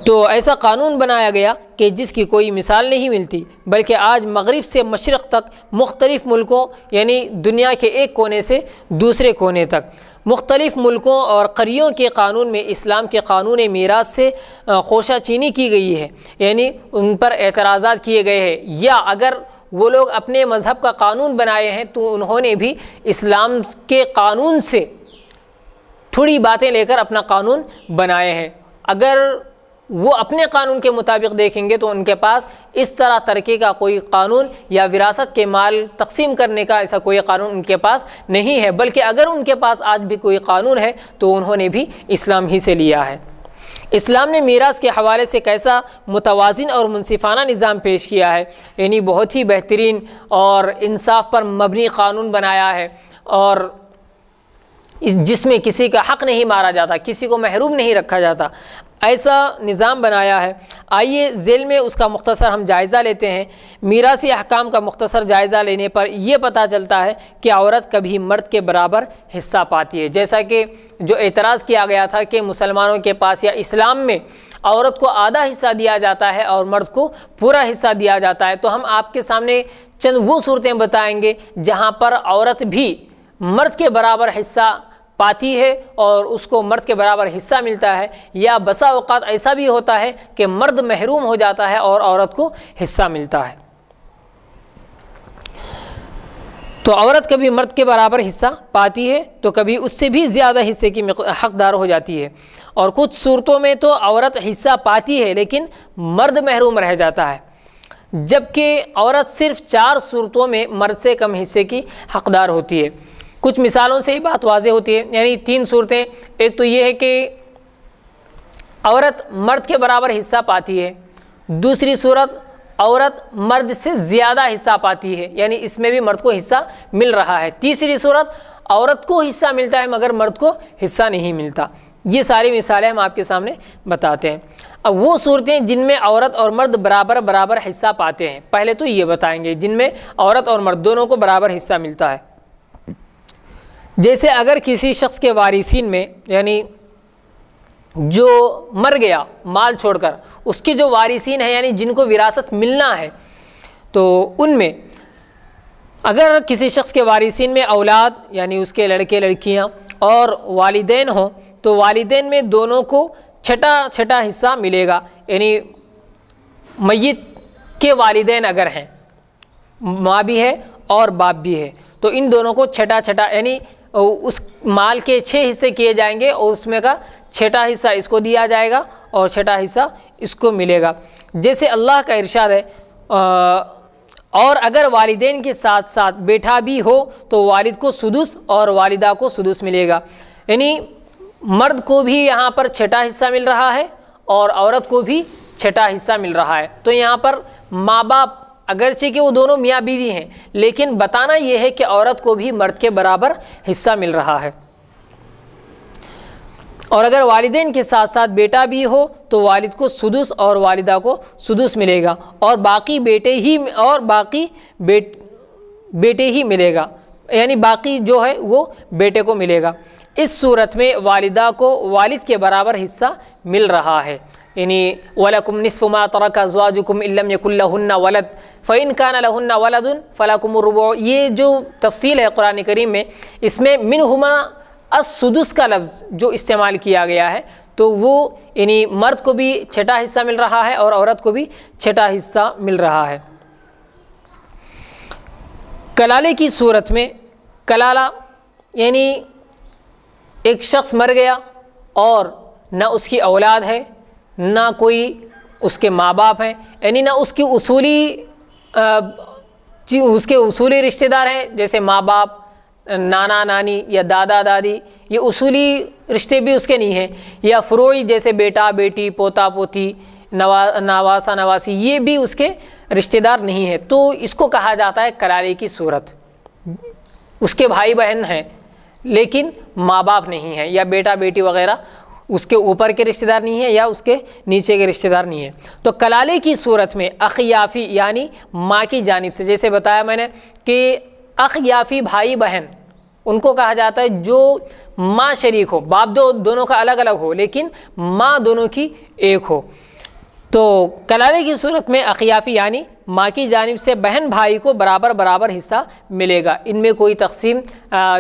Speaker 1: تو ایسا قانون بنایا گیا کہ جس کی کوئی مثال نہیں ملتی، بلکہ آج مغرب سے مشرق تک مختلف ملکوں، یعنی دنیا کے ایک کونے سے دوسرے کونے تک مختلف ملکوں اور قریوں کے قانون میں اسلام کے قانون میراث سے خوشہ چینی کی گئی ہے، یعنی ان پر اعتراضات کیے گئے ہیں، یا اگر وہ لوگ اپنے مذہب کا قانون بنائے ہیں تو انہوں نے بھی اسلام کے قانون سے تھوڑی باتیں لے کر اپنا قانون بنائے ہیں۔ اگر وہ اپنے قانون کے مطابق دیکھیں گے تو ان کے پاس اس طرح ترقی کا کوئی قانون یا وراثت کے مال تقسیم کرنے کا ایسا کوئی قانون ان کے پاس نہیں ہے، بلکہ اگر ان کے پاس آج بھی کوئی قانون ہے تو انہوں نے بھی اسلام ہی سے لیا ہے۔ اسلام نے میراث کے حوالے سے کیسا متوازن اور منصفانہ نظام پیش کیا ہے، یعنی بہت ہی بہترین اور انصاف پر مبنی قانون بنایا ہے، اور جس میں کسی کا حق نہیں مارا جاتا، کسی کو محروم نہیں رکھا جاتا، ایسا نظام بنایا ہے۔ آئیے ذیل میں اس کا مختصر ہم جائزہ لیتے ہیں۔ میراثی احکام کا مختصر جائزہ لینے پر یہ پتہ چلتا ہے کہ عورت کبھی مرد کے برابر حصہ پاتی ہے، جیسا کہ جو اعتراض کیا گیا تھا کہ مسلمانوں کے پاس یا اسلام میں عورت کو آدھا حصہ دیا جاتا ہے اور مرد کو پورا حصہ دیا جاتا ہے، تو ہم آپ کے سامنے چند وہ صورتیں بتائیں گے جہاں پر عورت بھی مرد کے برابر حصہ پاتی ہے اور اس کو مرد کے برابر حصہ ملتا ہے، یا بسا اوقات ایسا بھی ہوتا ہے کہ مرد محروم ہو جاتا ہے اور عورت کو حصہ ملتا ہے۔ تو عورت کبھی مرد کے برابر حصہ پاتی ہے تو کبھی اس سے بھی زیادہ حصے کی حقدار ہو جاتی ہے، اور کچھ صورتوں میں تو عورت حصہ پاتی ہے لیکن مرد محروم رہ جاتا ہے، جبکہ عورت صرف 4 صورتوں میں مرد سے کم حصے کی حقدار ہوتی ہے۔ کچھ مثالوں سے یہ بات واضح ہوتی ہے، یعنی 3 صورتیں۔ ایک تو یہ ہے کہ عورت مرد کے برابر حصہ پاتی ہے، دوسری صورت عورت مرد سے زیادہ حصہ پاتی ہے، یعنی اس میں بھی مرد کو حصہ مل رہا ہے، تیسری صورت عورت کو حصہ ملتا ہے مگر مرد کو حصہ نہیں ملتا۔ یہ ساری مثالیں ہم آپ کے سامنے بتاتے ہیں۔ اب وہ صورتیں جن میں عورت اور مرد برابر برابر حصہ پاتے ہیں، پہلے تو یہ بتائیں گے جن میں عورت اور مرد دونوں کو برابر حصہ ملتا ہے۔ جیسے اگر کسی شخص کے وارثین میں، یعنی جو مر گیا مال چھوڑ کر، اس کے جو وارثین ہیں یعنی جن کو وراثت ملنا ہے، تو ان میں اگر کسی شخص کے وارثین میں اولاد یعنی اس کے لڑکے لڑکیاں اور والدین ہوں تو والدین میں دونوں کو چھٹا حصہ ملے گا، یعنی میت کے والدین اگر ہیں، ماں بھی ہے اور باپ بھی ہے، تو ان دونوں کو چھٹا یعنی اس مال کے 6 حصے کیے جائیں گے، اور اس میں کا چھٹا حصہ اس کو دیا جائے گا اور چھٹا حصہ اس کو ملے گا۔ جیسے اللہ کا ارشاد ہے، اور اگر والدین کے ساتھ ساتھ بیٹا بھی ہو تو والد کو سدس اور والدہ کو سدس ملے گا، یعنی مرد کو بھی یہاں پر چھٹا حصہ مل رہا ہے اور عورت کو بھی چھٹا حصہ مل رہا ہے۔ تو یہاں پر ماں باپ اگرچہ کہ وہ دونوں میاں بیوی ہیں، لیکن بتانا یہ ہے کہ عورت کو بھی مرد کے برابر حصہ مل رہا ہے۔ اور اگر والدین کے ساتھ ساتھ بیٹا بھی ہو تو والد کو سدس اور والدہ کو سدس ملے گا، اور باقی بیٹے ہی ملے گا، یعنی باقی جو ہے وہ بیٹے کو ملے گا۔ اس صورت میں والدہ کو والد کے برابر حصہ مل رہا ہے، یعنی وَلَكُمْ نِصْفُ مَا تَرَكَ أَزْوَاجُكُمْ إِن لَّمْ يَكُن لَّهُنَّ وَلَدٌ فَإِن كَانَ لَهُنَّ وَلَدٌ فَلَكُمُ الرُّبُعُ۔ یہ جو تفصیل ہے قرآن کریم میں، اس میں مِنْهُمَا السدس کا لفظ جو استعمال کیا گیا ہے، تو وہ یعنی مرد کو بھی چھٹا حصہ مل رہا ہے اور عورت کو بھی چھٹا حصہ مل رہا ہے۔ کلالے کی صورت میں، کلالہ یعنی ایک شخص مر گیا اور نہ اس کی اولاد ہے، نہ کوئی اس کے ماں باپ ہیں، یعنی نہ اس کے اصولی رشتہ دار ہیں جیسے ماں باپ، نانا نانی یا دادا دادی، یہ اصولی رشتے بھی اس کے نہیں ہیں، یا فروعی جیسے بیٹا بیٹی، پوتا پوتی، نواسا نواسی، یہ بھی اس کے رشتہ دار نہیں ہے، تو اس کو کہا جاتا ہے کلالے کی صورت۔ اس کے بھائی بہن ہیں لیکن ماں باپ نہیں ہیں، یا بیٹا بیٹی وغیرہ اس کے اوپر کے رشتہ دار نہیں ہیں یا اس کے نیچے کے رشتہ دار نہیں ہیں۔ تو کلالے کی صورت میں اخیافی یعنی ماں کی جانب سے، جیسے بتایا میں نے کہ اخیافی بھائی بہن ان کو کہا جاتا ہے جو ماں شریک ہو، باپ دونوں کا الگ الگ ہو لیکن ماں دونوں کی ایک ہو۔ تو کلالے کی صورت میں اخیافی یعنی ماں کی جانب سے بہن بھائی کو برابر برابر حصہ ملے گا، ان میں کوئی تقسیم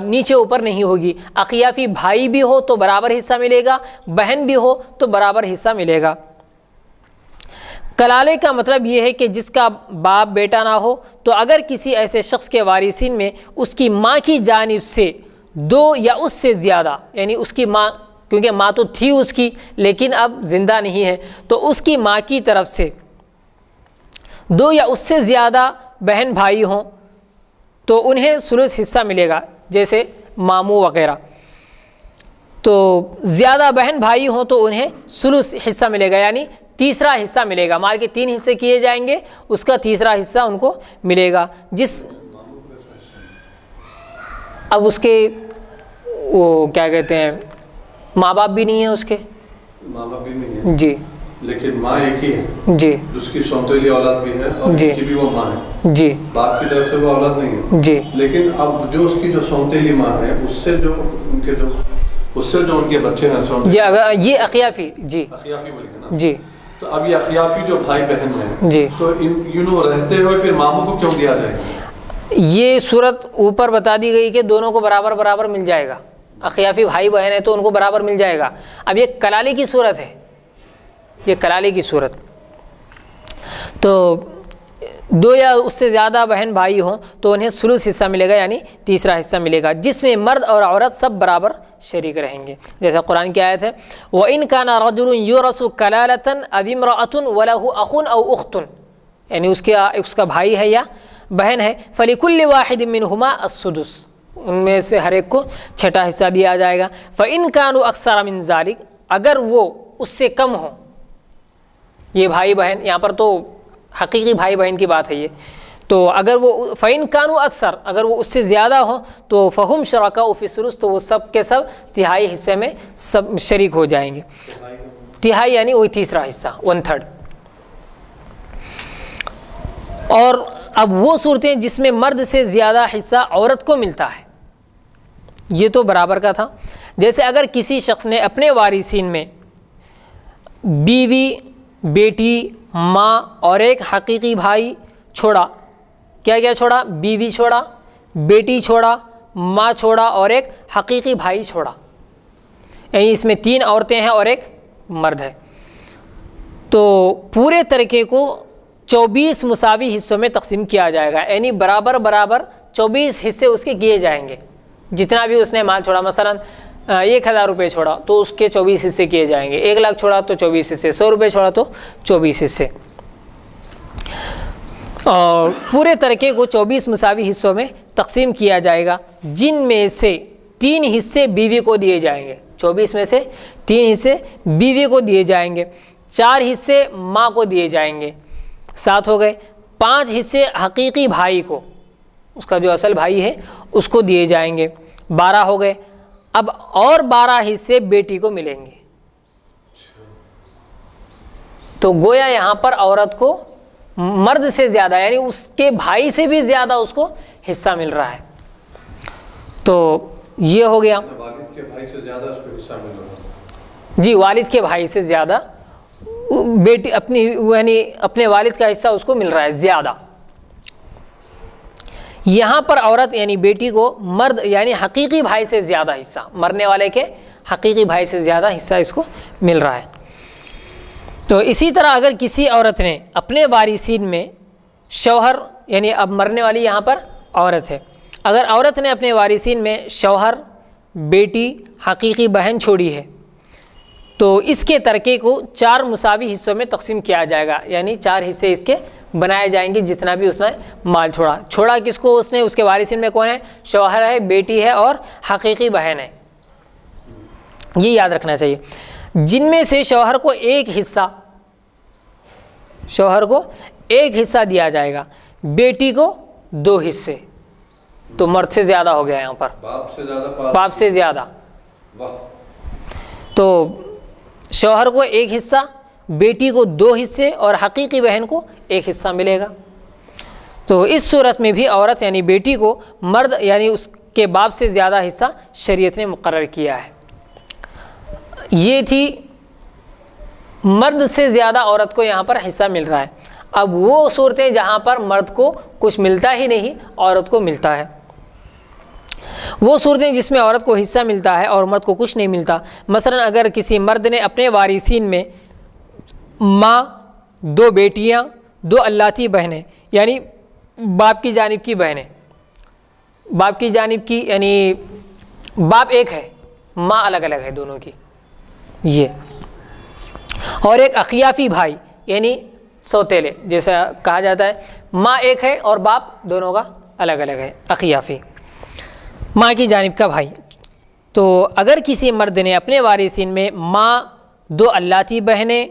Speaker 1: نیچے اوپر نہیں ہوگی۔ اخیافی بھائی بھی ہو تو برابر حصہ ملے گا، بہن بھی ہو تو برابر حصہ ملے گا۔ کلالے کا مطلب یہ ہے کہ جس کا باپ بیٹا نہ ہو، تو اگر کسی ایسے شخص کے وارثین میں اس کی ماں کی جانب سے دو یا اس سے زیادہ، یعنی اس کی ماں، کیونکہ ماں تو تھی اس کی لیکن اب زندہ نہیں ہے، تو اس کی ماں کی طرف سے دو یا اس سے زیادہ بہن بھائی ہوں تو انہیں ثلث حصہ ملے گا، جیسے ماموں وغیرہ۔ تو زیادہ بہن بھائی ہوں تو انہیں ثلث حصہ ملے گا، یعنی تیسرا حصہ ملے گا۔ مال کے 3 حصے کیے جائیں گے، اس کا تیسرا حصہ ان کو ملے گا۔ اب اس کے وہ کیا کہتے ہیں، ماں باپ بھی نہیں ہیں، اس کے
Speaker 2: ماں باپ بھی نہیں ہے
Speaker 1: جی،
Speaker 2: لیکن ماں ایک ہی ہے
Speaker 1: جی،
Speaker 2: اس کی سونتیلی اولاد بھی ہے اور
Speaker 1: جی،
Speaker 2: اس کی بھی وہ ماں ہے
Speaker 1: جی،
Speaker 2: باپ کی طرف سے وہ اولاد نہیں ہے
Speaker 1: جی،
Speaker 2: لیکن اب جو اس کی جو سونتیلی ماں ہے اس سے جو ان کے بچے ہیں
Speaker 1: جی، اگر یہ اخیافی، جی
Speaker 2: اخیافی بولے نا
Speaker 1: جی،
Speaker 2: تو اب یہ اخیافی جو بھائی بہن ہیں
Speaker 1: جی،
Speaker 2: تو رہتے ہوئے پھر ماموں کو کیوں دیا جائے گا؟
Speaker 1: یہ صورت اوپر بتا دی گئی کہ دونوں کو برابر برابر مل جائے گا، اخیافی بھائی بہن ہے تو ان کو برابر مل جائے گا۔ اب یہ کلالے کی صورت ہے، یہ کلالے کی صورت، تو دو یا اس سے زیادہ بہن بھائی ہوں تو انہیں ثلث حصہ ملے گا، یعنی تیسرا حصہ ملے گا، جس میں مرد اور عورت سب برابر شریک رہیں گے۔ جیسا قرآن کی آیت ہے وَإِن كَانَ رَجُلٌ يُورَثُ كَلَالَةً أَوِ امْرَأَةٌ وَلَهُ أَخٌ أَوْ أُخْتٌ، یعنی اس کا بھائی ہے یا بہن ہے، فَلِكُلِّ وَاحِدٍ مِّنْهُمَا السُّدُسُ، ان میں سے ہر ایک کو چھٹا حصہ دیا جائے گا۔ فَإِن كَانُوا أَكْثَرَ مِنْ ذَلِكَ، اگر وہ اس سے کم ہوں، یہ بھائی بہن، یہاں پر تو حقیقی بھائی بہن کی بات ہے یہ، تو اگر وہ فَإِن كَانُوا أَكْثَرَ، اگر وہ اس سے زیادہ ہوں تو فَهُمْ شُرَكَاءُ فِي الثُّلُثِ، تو وہ سب کے سب تہائی حصے میں سب شریک ہو جائیں گے۔ تہائی یعنی وہی تیسرا حصہ، 1/3۔ اور اب وہ صورتیں جس میں مرد سے زیادہ حصہ عورت کو ملتا ہے، یہ تو برابر کا تھا۔ جیسے اگر کسی شخص نے اپنے وارثین میں بیوی، بیٹی، ماں اور ایک حقیقی بھائی چھوڑا، کیا چھوڑا؟ بیوی چھوڑا، بیٹی چھوڑا، ماں چھوڑا اور ایک حقیقی بھائی چھوڑا، یعنی اس میں 3 عورتیں ہیں اور ایک مرد ہے، تو پورے ترکے کو 24 مساوی حصوں میں تقسیم کیا جائے گا، یعنی برابر برابر 24 حصے اس کے کیے جائیں گے۔ جتنا بھی اس نے مال چھوڑا، مثلا 1000 روپے چھوڑا تو اس کے 24 حصے کیے جائیں گے، 1 لاکھ چھوڑا تو 24 حصے، 100 روپے چھوڑا تو 24 حصے، اور پورے ترکے کو 24 مساوی حصوں میں تقسیم کیا جائے گا، جن میں سے 3 حصے بیوی کو دیے جائیں گے، 24 میں سے 3 حصے بیوی کو دیے جائیں گے، 4 حصے ماں کو دیے جائیں گے، 7 ہو گئے، 5 حصے حقیقی بھائی کو، اس کا جو اصل بھائی ہے اس کو دیے جائیں گے، 12 ہو گئے۔ اب اور 12 حصے بیٹی کو ملیں گے، تو گویا یہاں پر عورت کو مرد سے زیادہ، یعنی اس کے بھائی سے بھی زیادہ اس کو حصہ مل رہا ہے، تو یہ ہو گیا۔
Speaker 2: والد کے بھائی سے زیادہ اس کو حصہ مل رہا ہے،
Speaker 1: جی، والد کے بھائی سے زیادہ بیٹی یعنی اپنے والد کا حصہ اس کو مل رہا ہے زیادہ۔ یہاں پر عورت یعنی بیٹی کو مرد یعنی حقیقی بھائی سے زیادہ حصہ، مرنے والے کے حقیقی بھائی سے زیادہ حصہ اس کو مل رہا ہے۔ تو اسی طرح اگر کسی عورت نے اپنے وارثین میں شوہر، یعنی اب مرنے والی یہاں پر عورت ہے، اگر عورت نے اپنے وارثین میں شوہر، بیٹی، حقیقی بہن چھوڑی ہے، تو اس کے ترکے کو 4 مساوی حصوں میں تقسیم کیا جائے گا، یعنی 4 حصے اس کے بنائے جائیں گے جتنا بھی اس نے مال چھوڑا کس کو اس نے، اس کے وارثین میں کون ہے؟ شوہر ہے، بیٹی ہے اور حقیقی بہن ہے، یہ یاد رکھنا چاہیے۔ جن میں سے شوہر کو ایک حصہ دیا جائے گا، بیٹی کو 2 حصے، تو مرد سے زیادہ ہو گیا یہاں پر، باپ سے زیادہ، تو شوہر کو 1 حصہ، بیٹی کو 2 حصے اور حقیقی بہن کو 1 حصہ ملے گا۔ تو اس صورت میں بھی عورت یعنی بیٹی کو مرد یعنی اس کے باپ سے زیادہ حصہ شریعت نے مقرر کیا ہے۔ یہ تھی مرد سے زیادہ عورت کو یہاں پر حصہ مل رہا ہے۔ اب وہ صورتیں جہاں پر مرد کو کچھ ملتا ہی نہیں، عورت کو ملتا ہے، وہ صورتیں جس میں عورت کو حصہ ملتا ہے اور مرد کو کچھ نہیں ملتا، مثلا اگر کسی مرد نے اپنے وارثین میں ماں، 2 بیٹیاں، 2 اللاتی بہنیں یعنی باپ کی جانب کی بہنیں، باپ کی جانب کی یعنی باپ ایک ہے، ماں الگ الگ ہے دونوں کی، یہ، اور ایک اقیافی بھائی یعنی سوتیلے جیسا کہا جاتا ہے، ماں ایک ہے اور باپ دونوں کا الگ الگ ہے، اقیافی، ماں کی جانب کا بھائی۔ تو اگر کسی مرد نے اپنے وارثین میں ماں، 2 اللاتی بہنیں،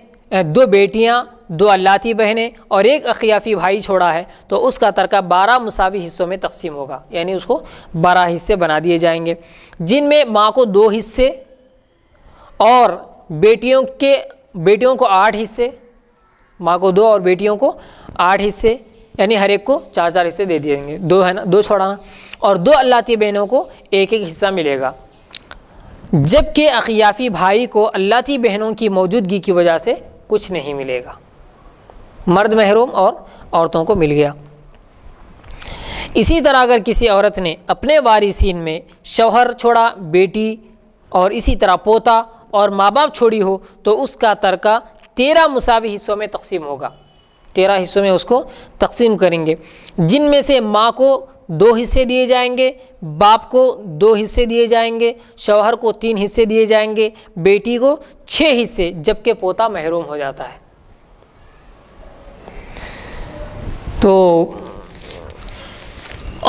Speaker 1: 2 بیٹیاں، 2 اللاتی بہنیں اور ایک اقیافی بھائی چھوڑا ہے تو اس کا ترکہ 12 مساوی حصوں میں تقسیم ہوگا، یعنی اس کو 12 حصے بنا دیے جائیں گے، جن میں ماں کو 2 حصے اور بیٹیوں کو 8 حصے، ماں کو 2 اور بیٹیوں کو 8 حصے، یعنی ہر ایک کو 4 حصے دے دیں گے، 2 ہے نا، 2 چھوڑانا، اور 2 اللاتی بہنوں کو 1 حصہ ملے گا، جبکہ اقیافی بھائی کو اللاتی بہنوں کی موجودگی کی وجہ سے کچھ نہیں ملے گا، مرد محروم اور عورتوں کو مل گیا۔ اسی طرح اگر کسی عورت نے اپنے وارثین میں شوہر چھوڑا، بیٹی اور اسی طرح پوتا اور ماں باپ چھوڑی ہو تو اس کا ترکہ 13 مساوی حصوں میں تقسیم ہوگا، 13 حصوں میں اس کو تقسیم کریں گے، جن میں سے ماں کو 2 حصے دیے جائیں گے، باپ کو 2 حصے دیے جائیں گے، شوہر کو 3 حصے دیے جائیں گے، بیٹی کو 6 حصے، جبکہ پوتا محروم ہو جاتا ہے۔ تو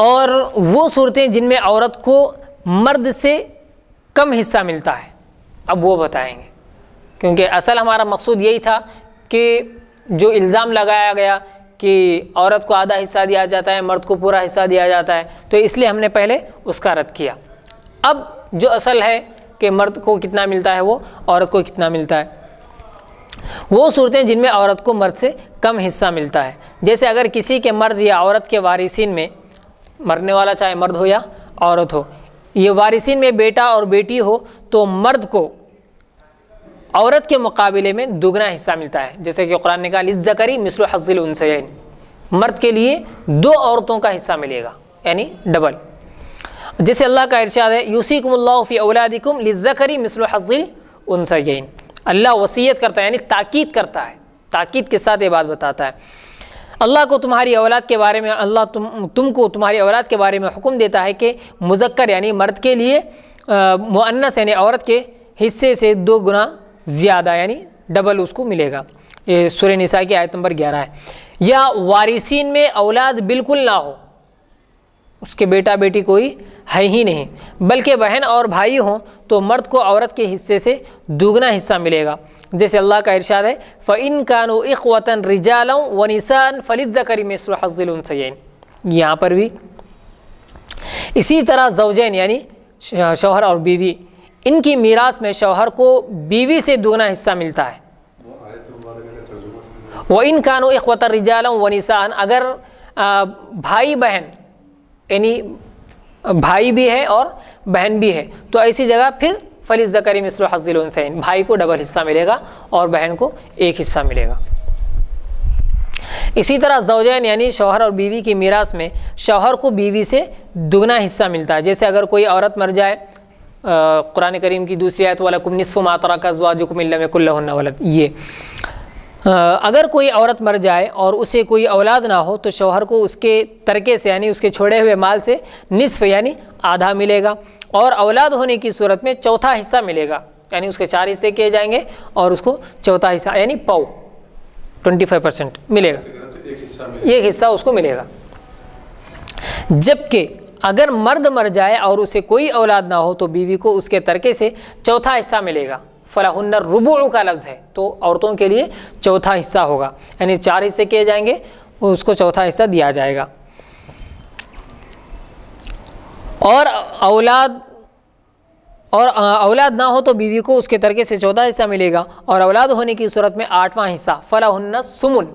Speaker 1: اور وہ صورتیں جن میں عورت کو مرد سے کم حصہ ملتا ہے، اب وہ بتائیں گے، کیونکہ اصل ہمارا مقصود یہی تھا کہ جو الزام لگایا گیا کہ عورت کو آدھا حصہ دیا جاتا ہے، مرد کو پورا حصہ دیا جاتا ہے، تو اس لیے ہم نے پہلے اس کا رد کیا۔ اب جو اصل ہے کہ مرد کو کتنا ملتا ہے وہ عورت کو کتنا ملتا ہے، وہ صورتیں جن میں عورت کو مرد سے کم حصہ ملتا ہے، جیسے اگر کسی کے مرد یا عورت کے وارثین میں، مرنے والا چاہے مرد ہو یا عورت ہو، یہ وارثین میں بیٹا اور بیٹی ہو تو مرد کو عورت کے مقابلے میں دگنا حصہ ملتا ہے، جیسے کہ قرآن نے کہا للذکر مثل حظ الانثیین، مرد کے لیے 2 عورتوں کا حصہ ملے گا، یعنی ڈبل، جیسے اللہ کا ارشاد ہے یوصیکم اللہ فی اولادکم للذکر مثل حظ الانثیین، اللہ وصیت کرتا ہے یعنی تاکید کرتا ہے، تاکید کے ساتھ یہ بات بتاتا ہے، اللہ کو تمہاری اولاد کے بارے میں، اللہ تم کو تمہاری اولاد کے بارے میں حکم دیتا ہے کہ مذکر یعنی مرد کے لیے مؤنث یعنی عورت کے حصے سے 2 گنا زیادہ یعنی ڈبل اس کو ملے گا، یہ سورہ نساء کی آیت نمبر 11 ہے۔ یا وارثین میں اولاد بالکل نہ ہو، اس کے بیٹا بیٹی کوئی ہے ہی نہیں، بلکہ بہن اور بھائی ہوں تو مرد کو عورت کے حصے سے دوگنا حصہ ملے گا، جیسے اللہ کا ارشاد ہے فَإِن كَانُوا إِخْوَةً رِجَالًا وَنِسَاءً فَلِلذَّكَرِ مِثْلُ حَظِّ الْأُنثَيَيْنِ، یہاں پر بھی اسی طرح زوجین یعنی شوہر اور بیوی، ان کی میراث میں شوہر کو بیوی سے دوگنا حصہ ملتا ہے۔ وَإِن كَانُوا إِخْوَةً رِجَالًا وَنِسَاءً، اگر بھائی بہن یعنی بھائی بھی ہے اور بہن بھی ہے تو ایسی جگہ پھر فَلِلذَّكَرِ مِثْلُ حَظِّ الْأُنثَيَيْنِ، بھائی کو ڈبل حصہ ملے گا اور بہن کو 1 حصہ ملے گا۔ اسی طرح زوجین یعنی شوہر اور بیوی کی میراث میں شوہر کو بیوی سے دگنا حصہ ملتا ہے، جیسے اگر کوئی عورت مر جائے، قرآن کریم کی دوسری آیت وَلَكُمْ نِصْفُ مَا تَرَكَ أَزْوَاجُكُمْ إِن لَّمْ يَكُن لَّهُنَّ وَلَدٌ، یہ اگر کوئی عورت مر جائے اور اسے کوئی اولاد نہ ہو تو شوہر کو اس کے ترکے سے یعنی اس کے چھوڑے ہوئے مال سے نصف یعنی آدھا ملے گا، اور اولاد ہونے کی صورت میں 1/4 حصہ ملے گا، یعنی اس کے 4 حصے کیے جائیں گے اور اس کو چوتھا حصہ یعنی پاؤ 25% ملے گا، ایک حصہ اس کو ملے گا۔ جبکہ اگر مرد مر جائے اور اسے کوئی اولاد نہ ہو تو بیوی کو اس کے ترکے سے چوتھا حصہ ملے گا۔ فلہن الربع کا لفظ ہے تو عورتوں کے لیے چوتھا حصہ ہوگا، یعنی 4 حصے کیے جائیں گے اس کو چوتھا حصہ دیا جائے گا۔ اور اولاد نہ ہو تو بیوی کو اس کے ترکے سے چوتھا حصہ ملے گا، اور اولاد ہونے کی صورت میں 8واں حصہ فلہن الثمن،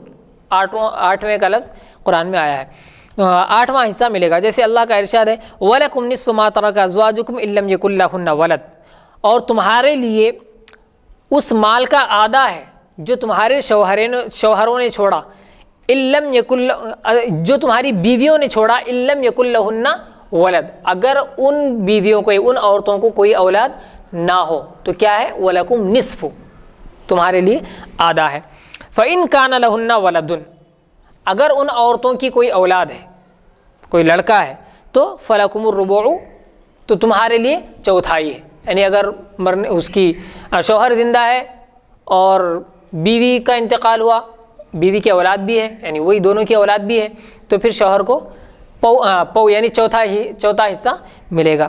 Speaker 1: 8ویں کا لفظ قرآن میں آیا ہے، 8واں حصہ ملے گا۔ جیسے اللہ کا ارشاد ہے وَلَكُمْ نِصْفُ مَا تَرَكَ أَزْوَاجُكُمْ إِن لَّمْ يَكُن لَّهُنَّ وَلَدٌ، اور تمہارے لیے اس مال کا آدھا ہے جو تمہارے شوہروں نے چھوڑا، جو تمہاری بیویوں نے چھوڑا، إِن لَّمْ يَكُن لَّهُنَّ ولد، اگر ان بیویوں کو ان عورتوں کو کوئی اولاد نہ ہو تو کیا ہے وَلَكُمْ نِصْفُ، تمہارے لیے آدھا ہے۔ فَإِن كَانَ لَهُنَّ وَلَدٌ، اگر ان عورتوں کی کوئی اولاد ہے، کوئی لڑکا ہے تو فَلَكُمُ الرُّبُعُ، تو تمہارے لیے چوتھائی ہے، یعنی اگر اس کی شوہر زندہ ہے اور بیوی کا انتقال ہوا، بیوی کی اولاد بھی ہے یعنی وہی دونوں کی اولاد بھی ہے، تو پھر شوہر کو پو یعنی چوتھا حصہ ملے گا۔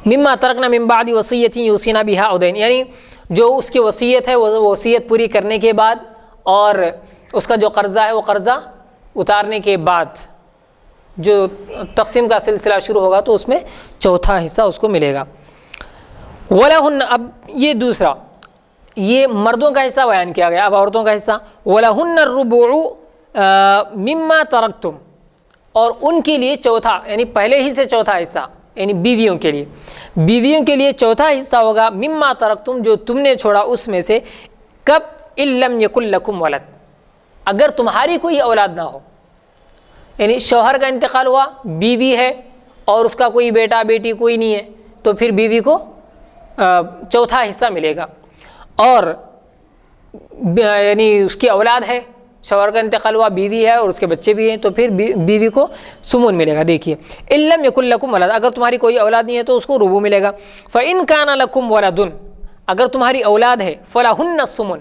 Speaker 1: مما ترکنا من بعد وصیۃ یوصینا بها او دین، یعنی جو اس کی وصیت ہے وہ وصیت پوری کرنے کے بعد اور اس کا جو قرضہ ہے وہ قرضہ اتارنے کے بعد جو تقسیم کا سلسلہ شروع ہوگا تو اس میں چوتھا حصہ اس کو ملے گا۔ وَلَهُنَّ، اب یہ دوسرا، یہ مردوں کا حصہ بیان کیا گیا، اب عورتوں کا حصہ وَلَهُنَّ الرُّبُعُ مِمَّا تَرَكْتُمْ، اور ان کے لیے چوتھا یعنی پہلے ہی سے چوتھا حصہ، یعنی بیویوں کے لیے چوتھا حصہ ہوگا مما ترکتم، جو تم نے چھوڑا اس میں سے، کب ان لم یکن لکم ولد، اگر تمہاری کوئی اولاد نہ ہو، یعنی شوہر کا انتقال ہوا، بیوی ہے اور اس کا کوئی بیٹا بیٹی کوئی نہیں ہے، تو پھر بیوی کو چوتھا حصہ ملے گا، اور یعنی اس کی اولاد ہے، شوہر کا انتقال ہوا، بیوی ہے اور اس کے بچے بھی ہیں، تو پھر بیوی کو سمن ملے گا۔ دیکھیے ان لم یکن لکم ولد، اگر تمہاری کوئی اولاد نہیں ہے تو اس کو ربع ملے گا۔ فإن كان لکم ولد، اگر تمہاری اولاد ہے، فلہن الثمن،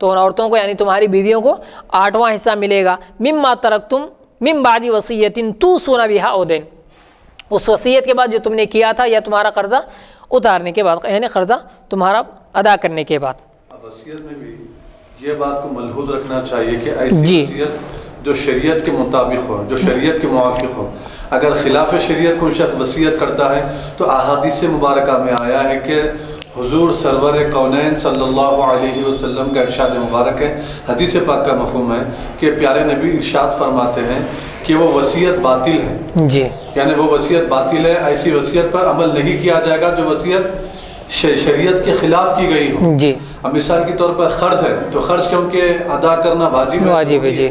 Speaker 1: تو ان عورتوں کو یعنی تمہاری بیویوں کو 8واں حصہ ملے گا، مما ترکتم من بعد وصیۃ توصون بها او دین، اس وصیت کے بعد جو تم نے کیا تھا یا تمہارا قرضہ اتارنے کے بعد، یعنی قرضہ تمہارا ادا کرنے کے بعد۔
Speaker 2: وصیت میں بھی یہ بات کو ملحوظ رکھنا چاہیے کہ ایسی وصیت جو شریعت کے مطابق ہو، جو شریعت کے موافق ہو، اگر خلاف شریعت کوئی شخص وصیت کرتا ہے تو احادیث مبارکہ میں آیا ہے کہ حضور سرور کونین صلی اللہ علیہ وسلم کا ارشاد مبارک ہے، حدیث پاک کا مفہوم ہے کہ پیارے نبی ارشاد فرماتے ہیں کہ وہ وصیت باطل ہے،
Speaker 1: جی
Speaker 2: یعنی وہ وصیت باطل ہے، ایسی وصیت پر عمل نہیں کیا جائے گا جو وصیت شریعت کے خلاف کی گئی ہو۔
Speaker 1: جی
Speaker 2: اب مثال کے طور پر قرض ہے تو قرض کیونکہ ادا کرنا واجب ہے
Speaker 1: جی،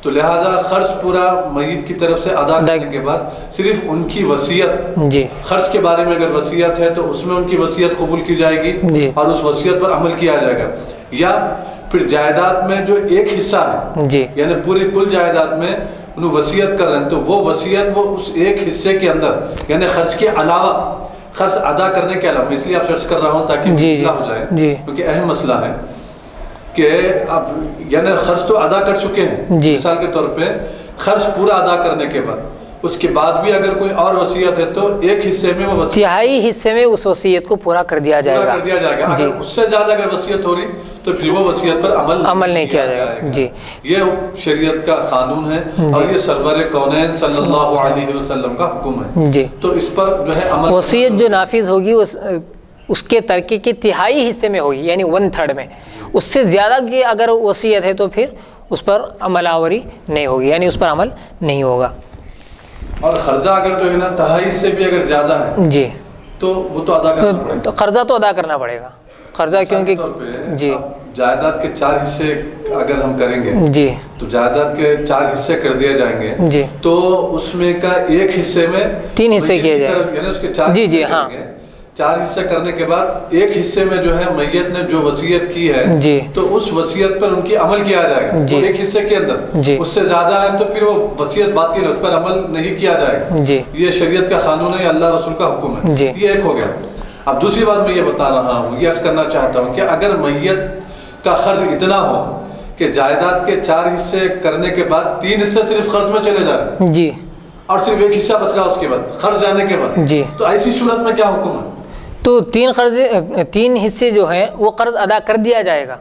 Speaker 2: تو لہٰذا قرض پورا میت کی طرف سے ادا کرنے کے بعد صرف ان کی وصیت،
Speaker 1: جی
Speaker 2: قرض کے بارے میں اگر وصیت ہے تو اس میں ان کی وصیت قبول کی جائے گی
Speaker 1: جی،
Speaker 2: اور اس وصیت پر عمل کیا جائے گا، یا پھر جائیداد میں جو ایک حصہ ہے،
Speaker 1: جی
Speaker 2: یعنی پوری کل جائیداد میں انہوں وصیت کر رہے ہیں تو وہ وصیت وہ اس ایک حصے کے اندر یعنی قرض کے علاوہ، قرض ادا کرنے کے علاوہ، اس لیے آپ سرچ کر رہا ہوں تاکہ مسئلہ ہو جائے کیونکہ اہم مسئلہ ہے کہ اب یعنی قرض تو ادا کر چکے ہیں، مثال کے طور پہ قرض پورا ادا کرنے کے بعد اس کے بعد بھی اگر کوئی اور وصیت ہے تو ایک حصے میں وہ
Speaker 1: تہائی حصے میں اس وصیت کو پورا کر دیا جائے گا،
Speaker 2: اگر اس سے زیادہ اگر وصیت ہو رہی تو پھر وہ وصیت پر عمل نہیں کیا جائے گا۔
Speaker 1: جی
Speaker 2: یہ شریعت کا قانون ہے اور یہ سرور کونین صلی اللہ علیہ وسلم کا حکم ہے،
Speaker 1: جی
Speaker 2: تو اس پر جو ہے عمل،
Speaker 1: وصیت جو نافذ ہوگی اس کے ترکے کے تہائی حصے میں ہوگی، یعنی 1/3 میں، اس سے زیادہ کی اگر وصیت ہے تو پھر اس پر عمل آوری نہیں ہوگی، یعنی اس پر عمل نہیں ہوگا۔
Speaker 2: اور قرضہ اگر جو ہے نا تہائی سے بھی اگر زیادہ ہے
Speaker 1: جی
Speaker 2: تو وہ تو ادا کرنا پڑے گا،
Speaker 1: قرضہ تو ادا کرنا پڑے گا، قرضہ کیونکہ
Speaker 2: جی جائیداد کے 4 حصے اگر ہم کریں گے
Speaker 1: جی
Speaker 2: تو جائیداد کے 4 حصے کر دیے جائیں گے،
Speaker 1: جی
Speaker 2: تو اس میں کا ایک حصے میں
Speaker 1: 3 حصے کیے جائیں گے،
Speaker 2: یعنی اس کے 4
Speaker 1: جی ہاں
Speaker 2: 4 حصے کرنے کے بعد ایک حصے میں جو ہے میت نے جو وصیت کی ہے
Speaker 1: جی
Speaker 2: تو اس وصیت پر ان کی عمل کیا جائے گا،
Speaker 1: جی
Speaker 2: ایک حصے کے اندر
Speaker 1: جی
Speaker 2: اس سے زیادہ ہے تو پھر وہ وصیت باطل ہے، اس پر عمل نہیں کیا جائے گا،
Speaker 1: جی
Speaker 2: یہ شریعت کا قانون ہے، اللہ رسول کا حکم ہے،
Speaker 1: جی
Speaker 2: یہ ایک ہو گیا۔ اب دوسری بات میں یہ بتا رہا ہوں، یہ عرض کرنا چاہتا ہوں کہ اگر میت کا خرچ اتنا ہو کہ جائیداد کے 4 حصے کرنے کے بعد 3 حصے صرف خرچ میں چلے جا رہے ہیں
Speaker 1: جی،
Speaker 2: اور صرف 1 حصہ بچ رہا اس کے بعد خرچ جانے کے بعد،
Speaker 1: جی،
Speaker 2: تو ایسی صورت میں کیا حکم ہے؟
Speaker 1: تو 3 حصے جو ہیں وہ قرض ادا کر دیا جائے گا۔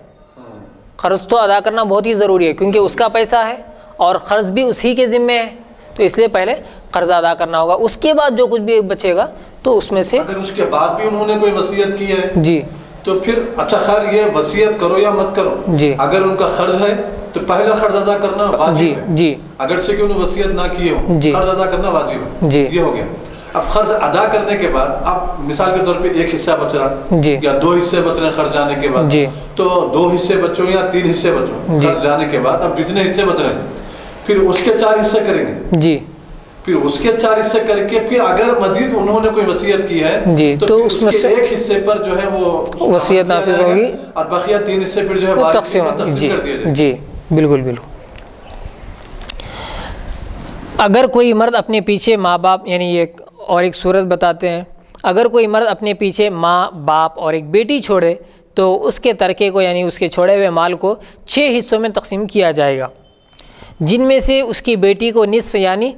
Speaker 1: قرض تو ادا کرنا بہت ہی ضروری ہے کیونکہ اس کا پیسہ ہے اور قرض بھی اسی کے ذمے ہے، تو اس لیے پہلے قرض ادا کرنا ہوگا، اس کے بعد جو کچھ بھی بچے گا تو اس میں سے
Speaker 2: اگر اس کے بعد بھی انہوں نے کوئی وصیت کی ہے
Speaker 1: جی
Speaker 2: تو پھر اچھا خیر یہ وصیت کرو یا مت کرو،
Speaker 1: جی،
Speaker 2: اگر ان کا قرض ہے تو پہلا قرض ادا کرنا واجب
Speaker 1: جی،
Speaker 2: ہے،
Speaker 1: جی،
Speaker 2: اگرچہ کہ انہوں وصیت نہ کیے ہوں،
Speaker 1: جی،
Speaker 2: قرض ادا کرنا واجب ہے،
Speaker 1: جی،
Speaker 2: یہ ہو گیا۔ اب قرض ادا کرنے کے بعد اب مثال کے طور پہ 1 حصہ بچ رہا
Speaker 1: جی،
Speaker 2: یا 2 حصے بچ رہے ہیں قرض جانے کے بعد،
Speaker 1: جی،
Speaker 2: تو 2 حصے بچوں یا 3 حصے بچوں
Speaker 1: جی،
Speaker 2: قرض جانے کے بعد اب جتنے حصے بچ رہے ہیں پھر اس کے 4 حصے کریں گے،
Speaker 1: جی،
Speaker 2: پھر اس کے 4 حصے کر کے پھر اگر مزید انہوں نے کوئی وصیت کی ہے
Speaker 1: جی،
Speaker 2: تو
Speaker 1: تو
Speaker 2: پھر
Speaker 1: اس میں
Speaker 2: کے
Speaker 1: سے
Speaker 2: 1 حصے پر جو ہے وہ
Speaker 1: وصیت نافذ ہوگی
Speaker 2: اور بقیہ 3 حصے پھر جو ہے
Speaker 1: وہ
Speaker 2: تقسیم
Speaker 1: جی،
Speaker 2: کر دیا جائے۔
Speaker 1: جی، بالکل بالکل۔ اگر کوئی مرد اپنے پیچھے ماں باپ، یعنی ایک اور ایک صورت بتاتے ہیں، اگر کوئی مرد اپنے پیچھے ماں باپ اور ایک بیٹی چھوڑے تو اس کے ترکے کو، یعنی اس کے چھوڑے ہوئے مال کو 6 حصوں میں تقسیم کیا جائے گا، جن میں سے اس کی بیٹی کو نصف یعنی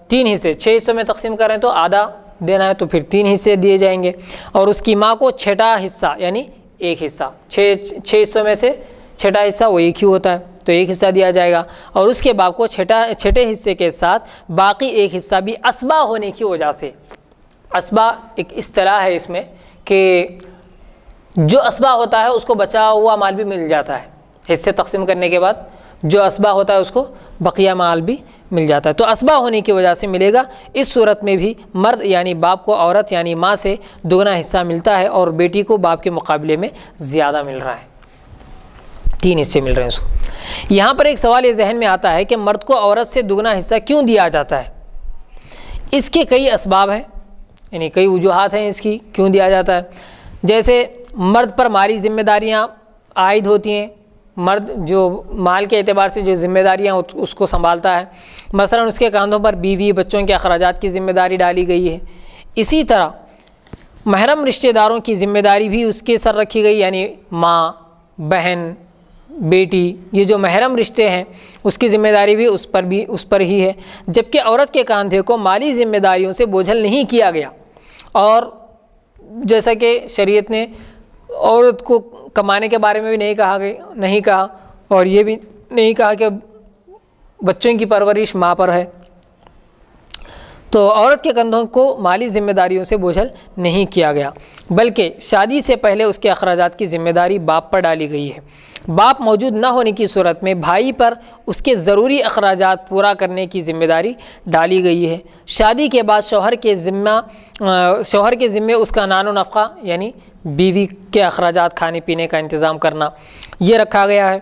Speaker 1: 3 حصے، 6 حصوں میں تقسیم کریں تو آدھا دینا ہے تو پھر 3 حصے دیے جائیں گے، اور اس کی ماں کو 6واں حصہ یعنی 1 حصہ، 6 حصوں میں سے 6واں حصہ وہ 1 ہی ہوتا ہے تو 1 حصہ دیا جائے گا، اور اس کے باپ کو 6ٹے حصے کے ساتھ باقی 1 حصہ بھی اسبا ہونے کی وجہ سے۔ اسبا ایک اصطلاح ہے اس میں کہ جو اسبا ہوتا ہے اس کو بچا ہوا مال بھی مل جاتا ہے، حصے تقسیم کرنے کے بعد جو اسبا ہوتا ہے اس کو بقیہ مال بھی مل جاتا ہے، تو اسبا ہونے کی وجہ سے ملے گا۔ اس صورت میں بھی مرد یعنی باپ کو عورت یعنی ماں سے 2 حصہ ملتا ہے اور بیٹی کو باپ کے مقابلے میں زیادہ مل رہا ہے، 3 حصے مل رہے ہیں اس کو۔ یہاں پر ایک سوال یہ ذہن میں آتا ہے کہ مرد کو عورت سے 2 حصہ کیوں دیا جاتا ہے؟ اس کے کئی اسباب ہیں، یعنی کئی وجوہات ہیں اس کی کیوں دیا جاتا ہے۔ جیسے مرد پر مالی ذمہ داریاں عائد ہوتی ہیں، مرد جو مال کے اعتبار سے جو ذمہ داریاں اس کو سنبھالتا ہے، مثلا اس کے کاندھوں پر بیوی بچوں کے اخراجات کی ذمہ داری ڈالی گئی ہے۔ اسی طرح محرم رشتہ داروں کی ذمہ داری بھی اس کے سر رکھی گئی، یعنی ماں، بہن، بیٹی، یہ جو محرم رشتے ہیں اس کی ذمہ داری بھی اس پر ہی ہے، جبکہ عورت کے کاندھے کو مالی ذمہ داریوں سے بوجھل نہیں کیا گیا، اور جیسا کہ شریعت نے عورت کو کمانے کے بارے میں بھی نہیں کہا اور یہ بھی نہیں کہا کہ بچوں کی پرورش ماں پر ہے، تو عورت کے کندھوں کو مالی ذمہ داریوں سے بوجھل نہیں کیا گیا، بلکہ شادی سے پہلے اس کے اخراجات کی ذمہ داری باپ پر ڈالی گئی ہے۔ باپ موجود نہ ہونے کی صورت میں بھائی پر اس کے ضروری اخراجات پورا کرنے کی ذمہ داری ڈالی گئی ہے۔ شادی کے بعد شوہر کے ذمے اس کا نان و نفقہ یعنی بیوی کے اخراجات کھانے پینے کا انتظام کرنا یہ رکھا گیا ہے۔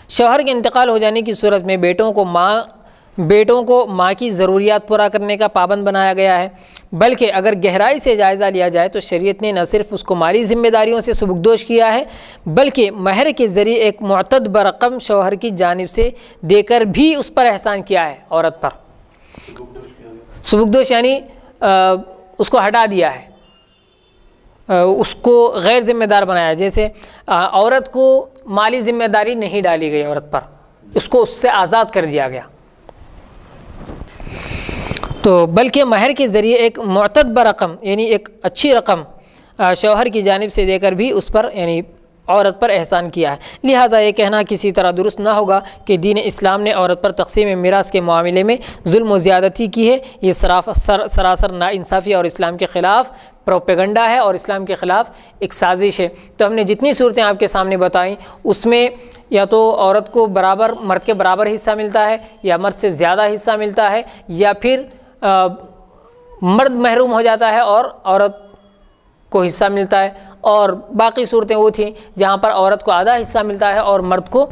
Speaker 1: شوہر کے انتقال ہو جانے کی صورت میں بیٹوں کو ماں کی ضروریات پورا کرنے کا پابند بنایا گیا ہے، بلکہ اگر گہرائی سے جائزہ لیا جائے تو شریعت نے نہ صرف اس کو مالی ذمہ داریوں سے سبکدوش کیا ہے بلکہ مہر کے ذریعے ایک معتد برقم شوہر کی جانب سے دے کر بھی اس پر احسان کیا ہے۔ عورت پر سبکدوش یعنی اس کو ہٹا دیا ہے، اس کو غیر ذمہ دار بنایا، جیسے عورت کو مالی ذمہ داری نہیں ڈالی گئی عورت پر، اس کو اس سے آزاد کر دیا گیا، تو بلکہ مہر کے ذریعے ایک معتد برقم یعنی ایک اچھی رقم شوہر کی جانب سے دے کر بھی اس پر یعنی عورت پر احسان کیا ہے۔ لہٰذا یہ کہنا کسی طرح درست نہ ہوگا کہ دین اسلام نے عورت پر تقسیم میراث کے معاملے میں ظلم و زیادتی کی ہے، یہ سراسر ناانصافی اور اسلام کے خلاف پروپیگنڈا ہے اور اسلام کے خلاف ایک سازش ہے۔ تو ہم نے جتنی صورتیں آپ کے سامنے بتائیں اس میں یا تو عورت کو مرد کے برابر حصہ ملتا ہے یا مرد سے زیادہ حصہ ملتا ہے، یا پھر مرد محروم ہو جاتا ہے اور عورت کو حصہ ملتا ہے، اور باقی صورتیں وہ تھیں جہاں پر عورت کو آدھا حصہ ملتا ہے اور مرد کو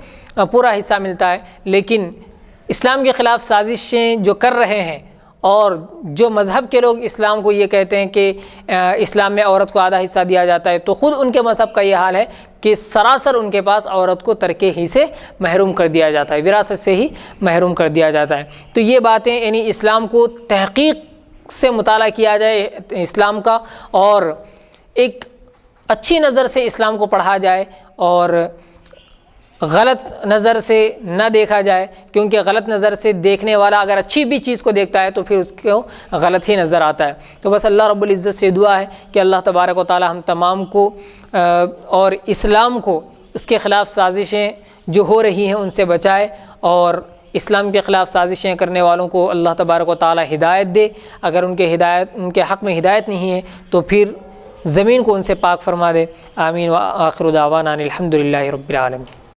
Speaker 1: پورا حصہ ملتا ہے۔ لیکن اسلام کے خلاف سازشیں جو کر رہے ہیں اور جو مذہب کے لوگ اسلام کو یہ کہتے ہیں کہ اسلام میں عورت کو آدھا حصہ دیا جاتا ہے، تو خود ان کے مذہب کا یہ حال ہے کہ سراسر ان کے پاس عورت کو ترکے ہی سے محروم کر دیا جاتا ہے، وراثت سے ہی محروم کر دیا جاتا ہے۔ تو یہ باتیں یعنی اسلام کو تحقیق سے مطالعہ کیا جائے اسلام کا، اور ایک اچھی نظر سے اسلام کو پڑھا جائے اور غلط نظر سے نہ دیکھا جائے، کیونکہ غلط نظر سے دیکھنے والا اگر اچھی بھی چیز کو دیکھتا ہے تو پھر اس کو غلط ہی نظر آتا ہے۔ تو بس اللہ رب العزت سے دعا ہے کہ اللہ تبارک و تعالی ہم تمام کو اور اسلام کو اس کے خلاف سازشیں جو ہو رہی ہیں ان سے بچائے، اور اسلام کے خلاف سازشیں کرنے والوں کو اللہ تبارک و تعالی ہدایت دے۔ اگر ان کے حق میں ہدایت نہیں ہے تو پھر زمین کو ان سے پاک فرما دے۔ آمین۔ وآخر دعوانا الحمد للہ رب العالمین۔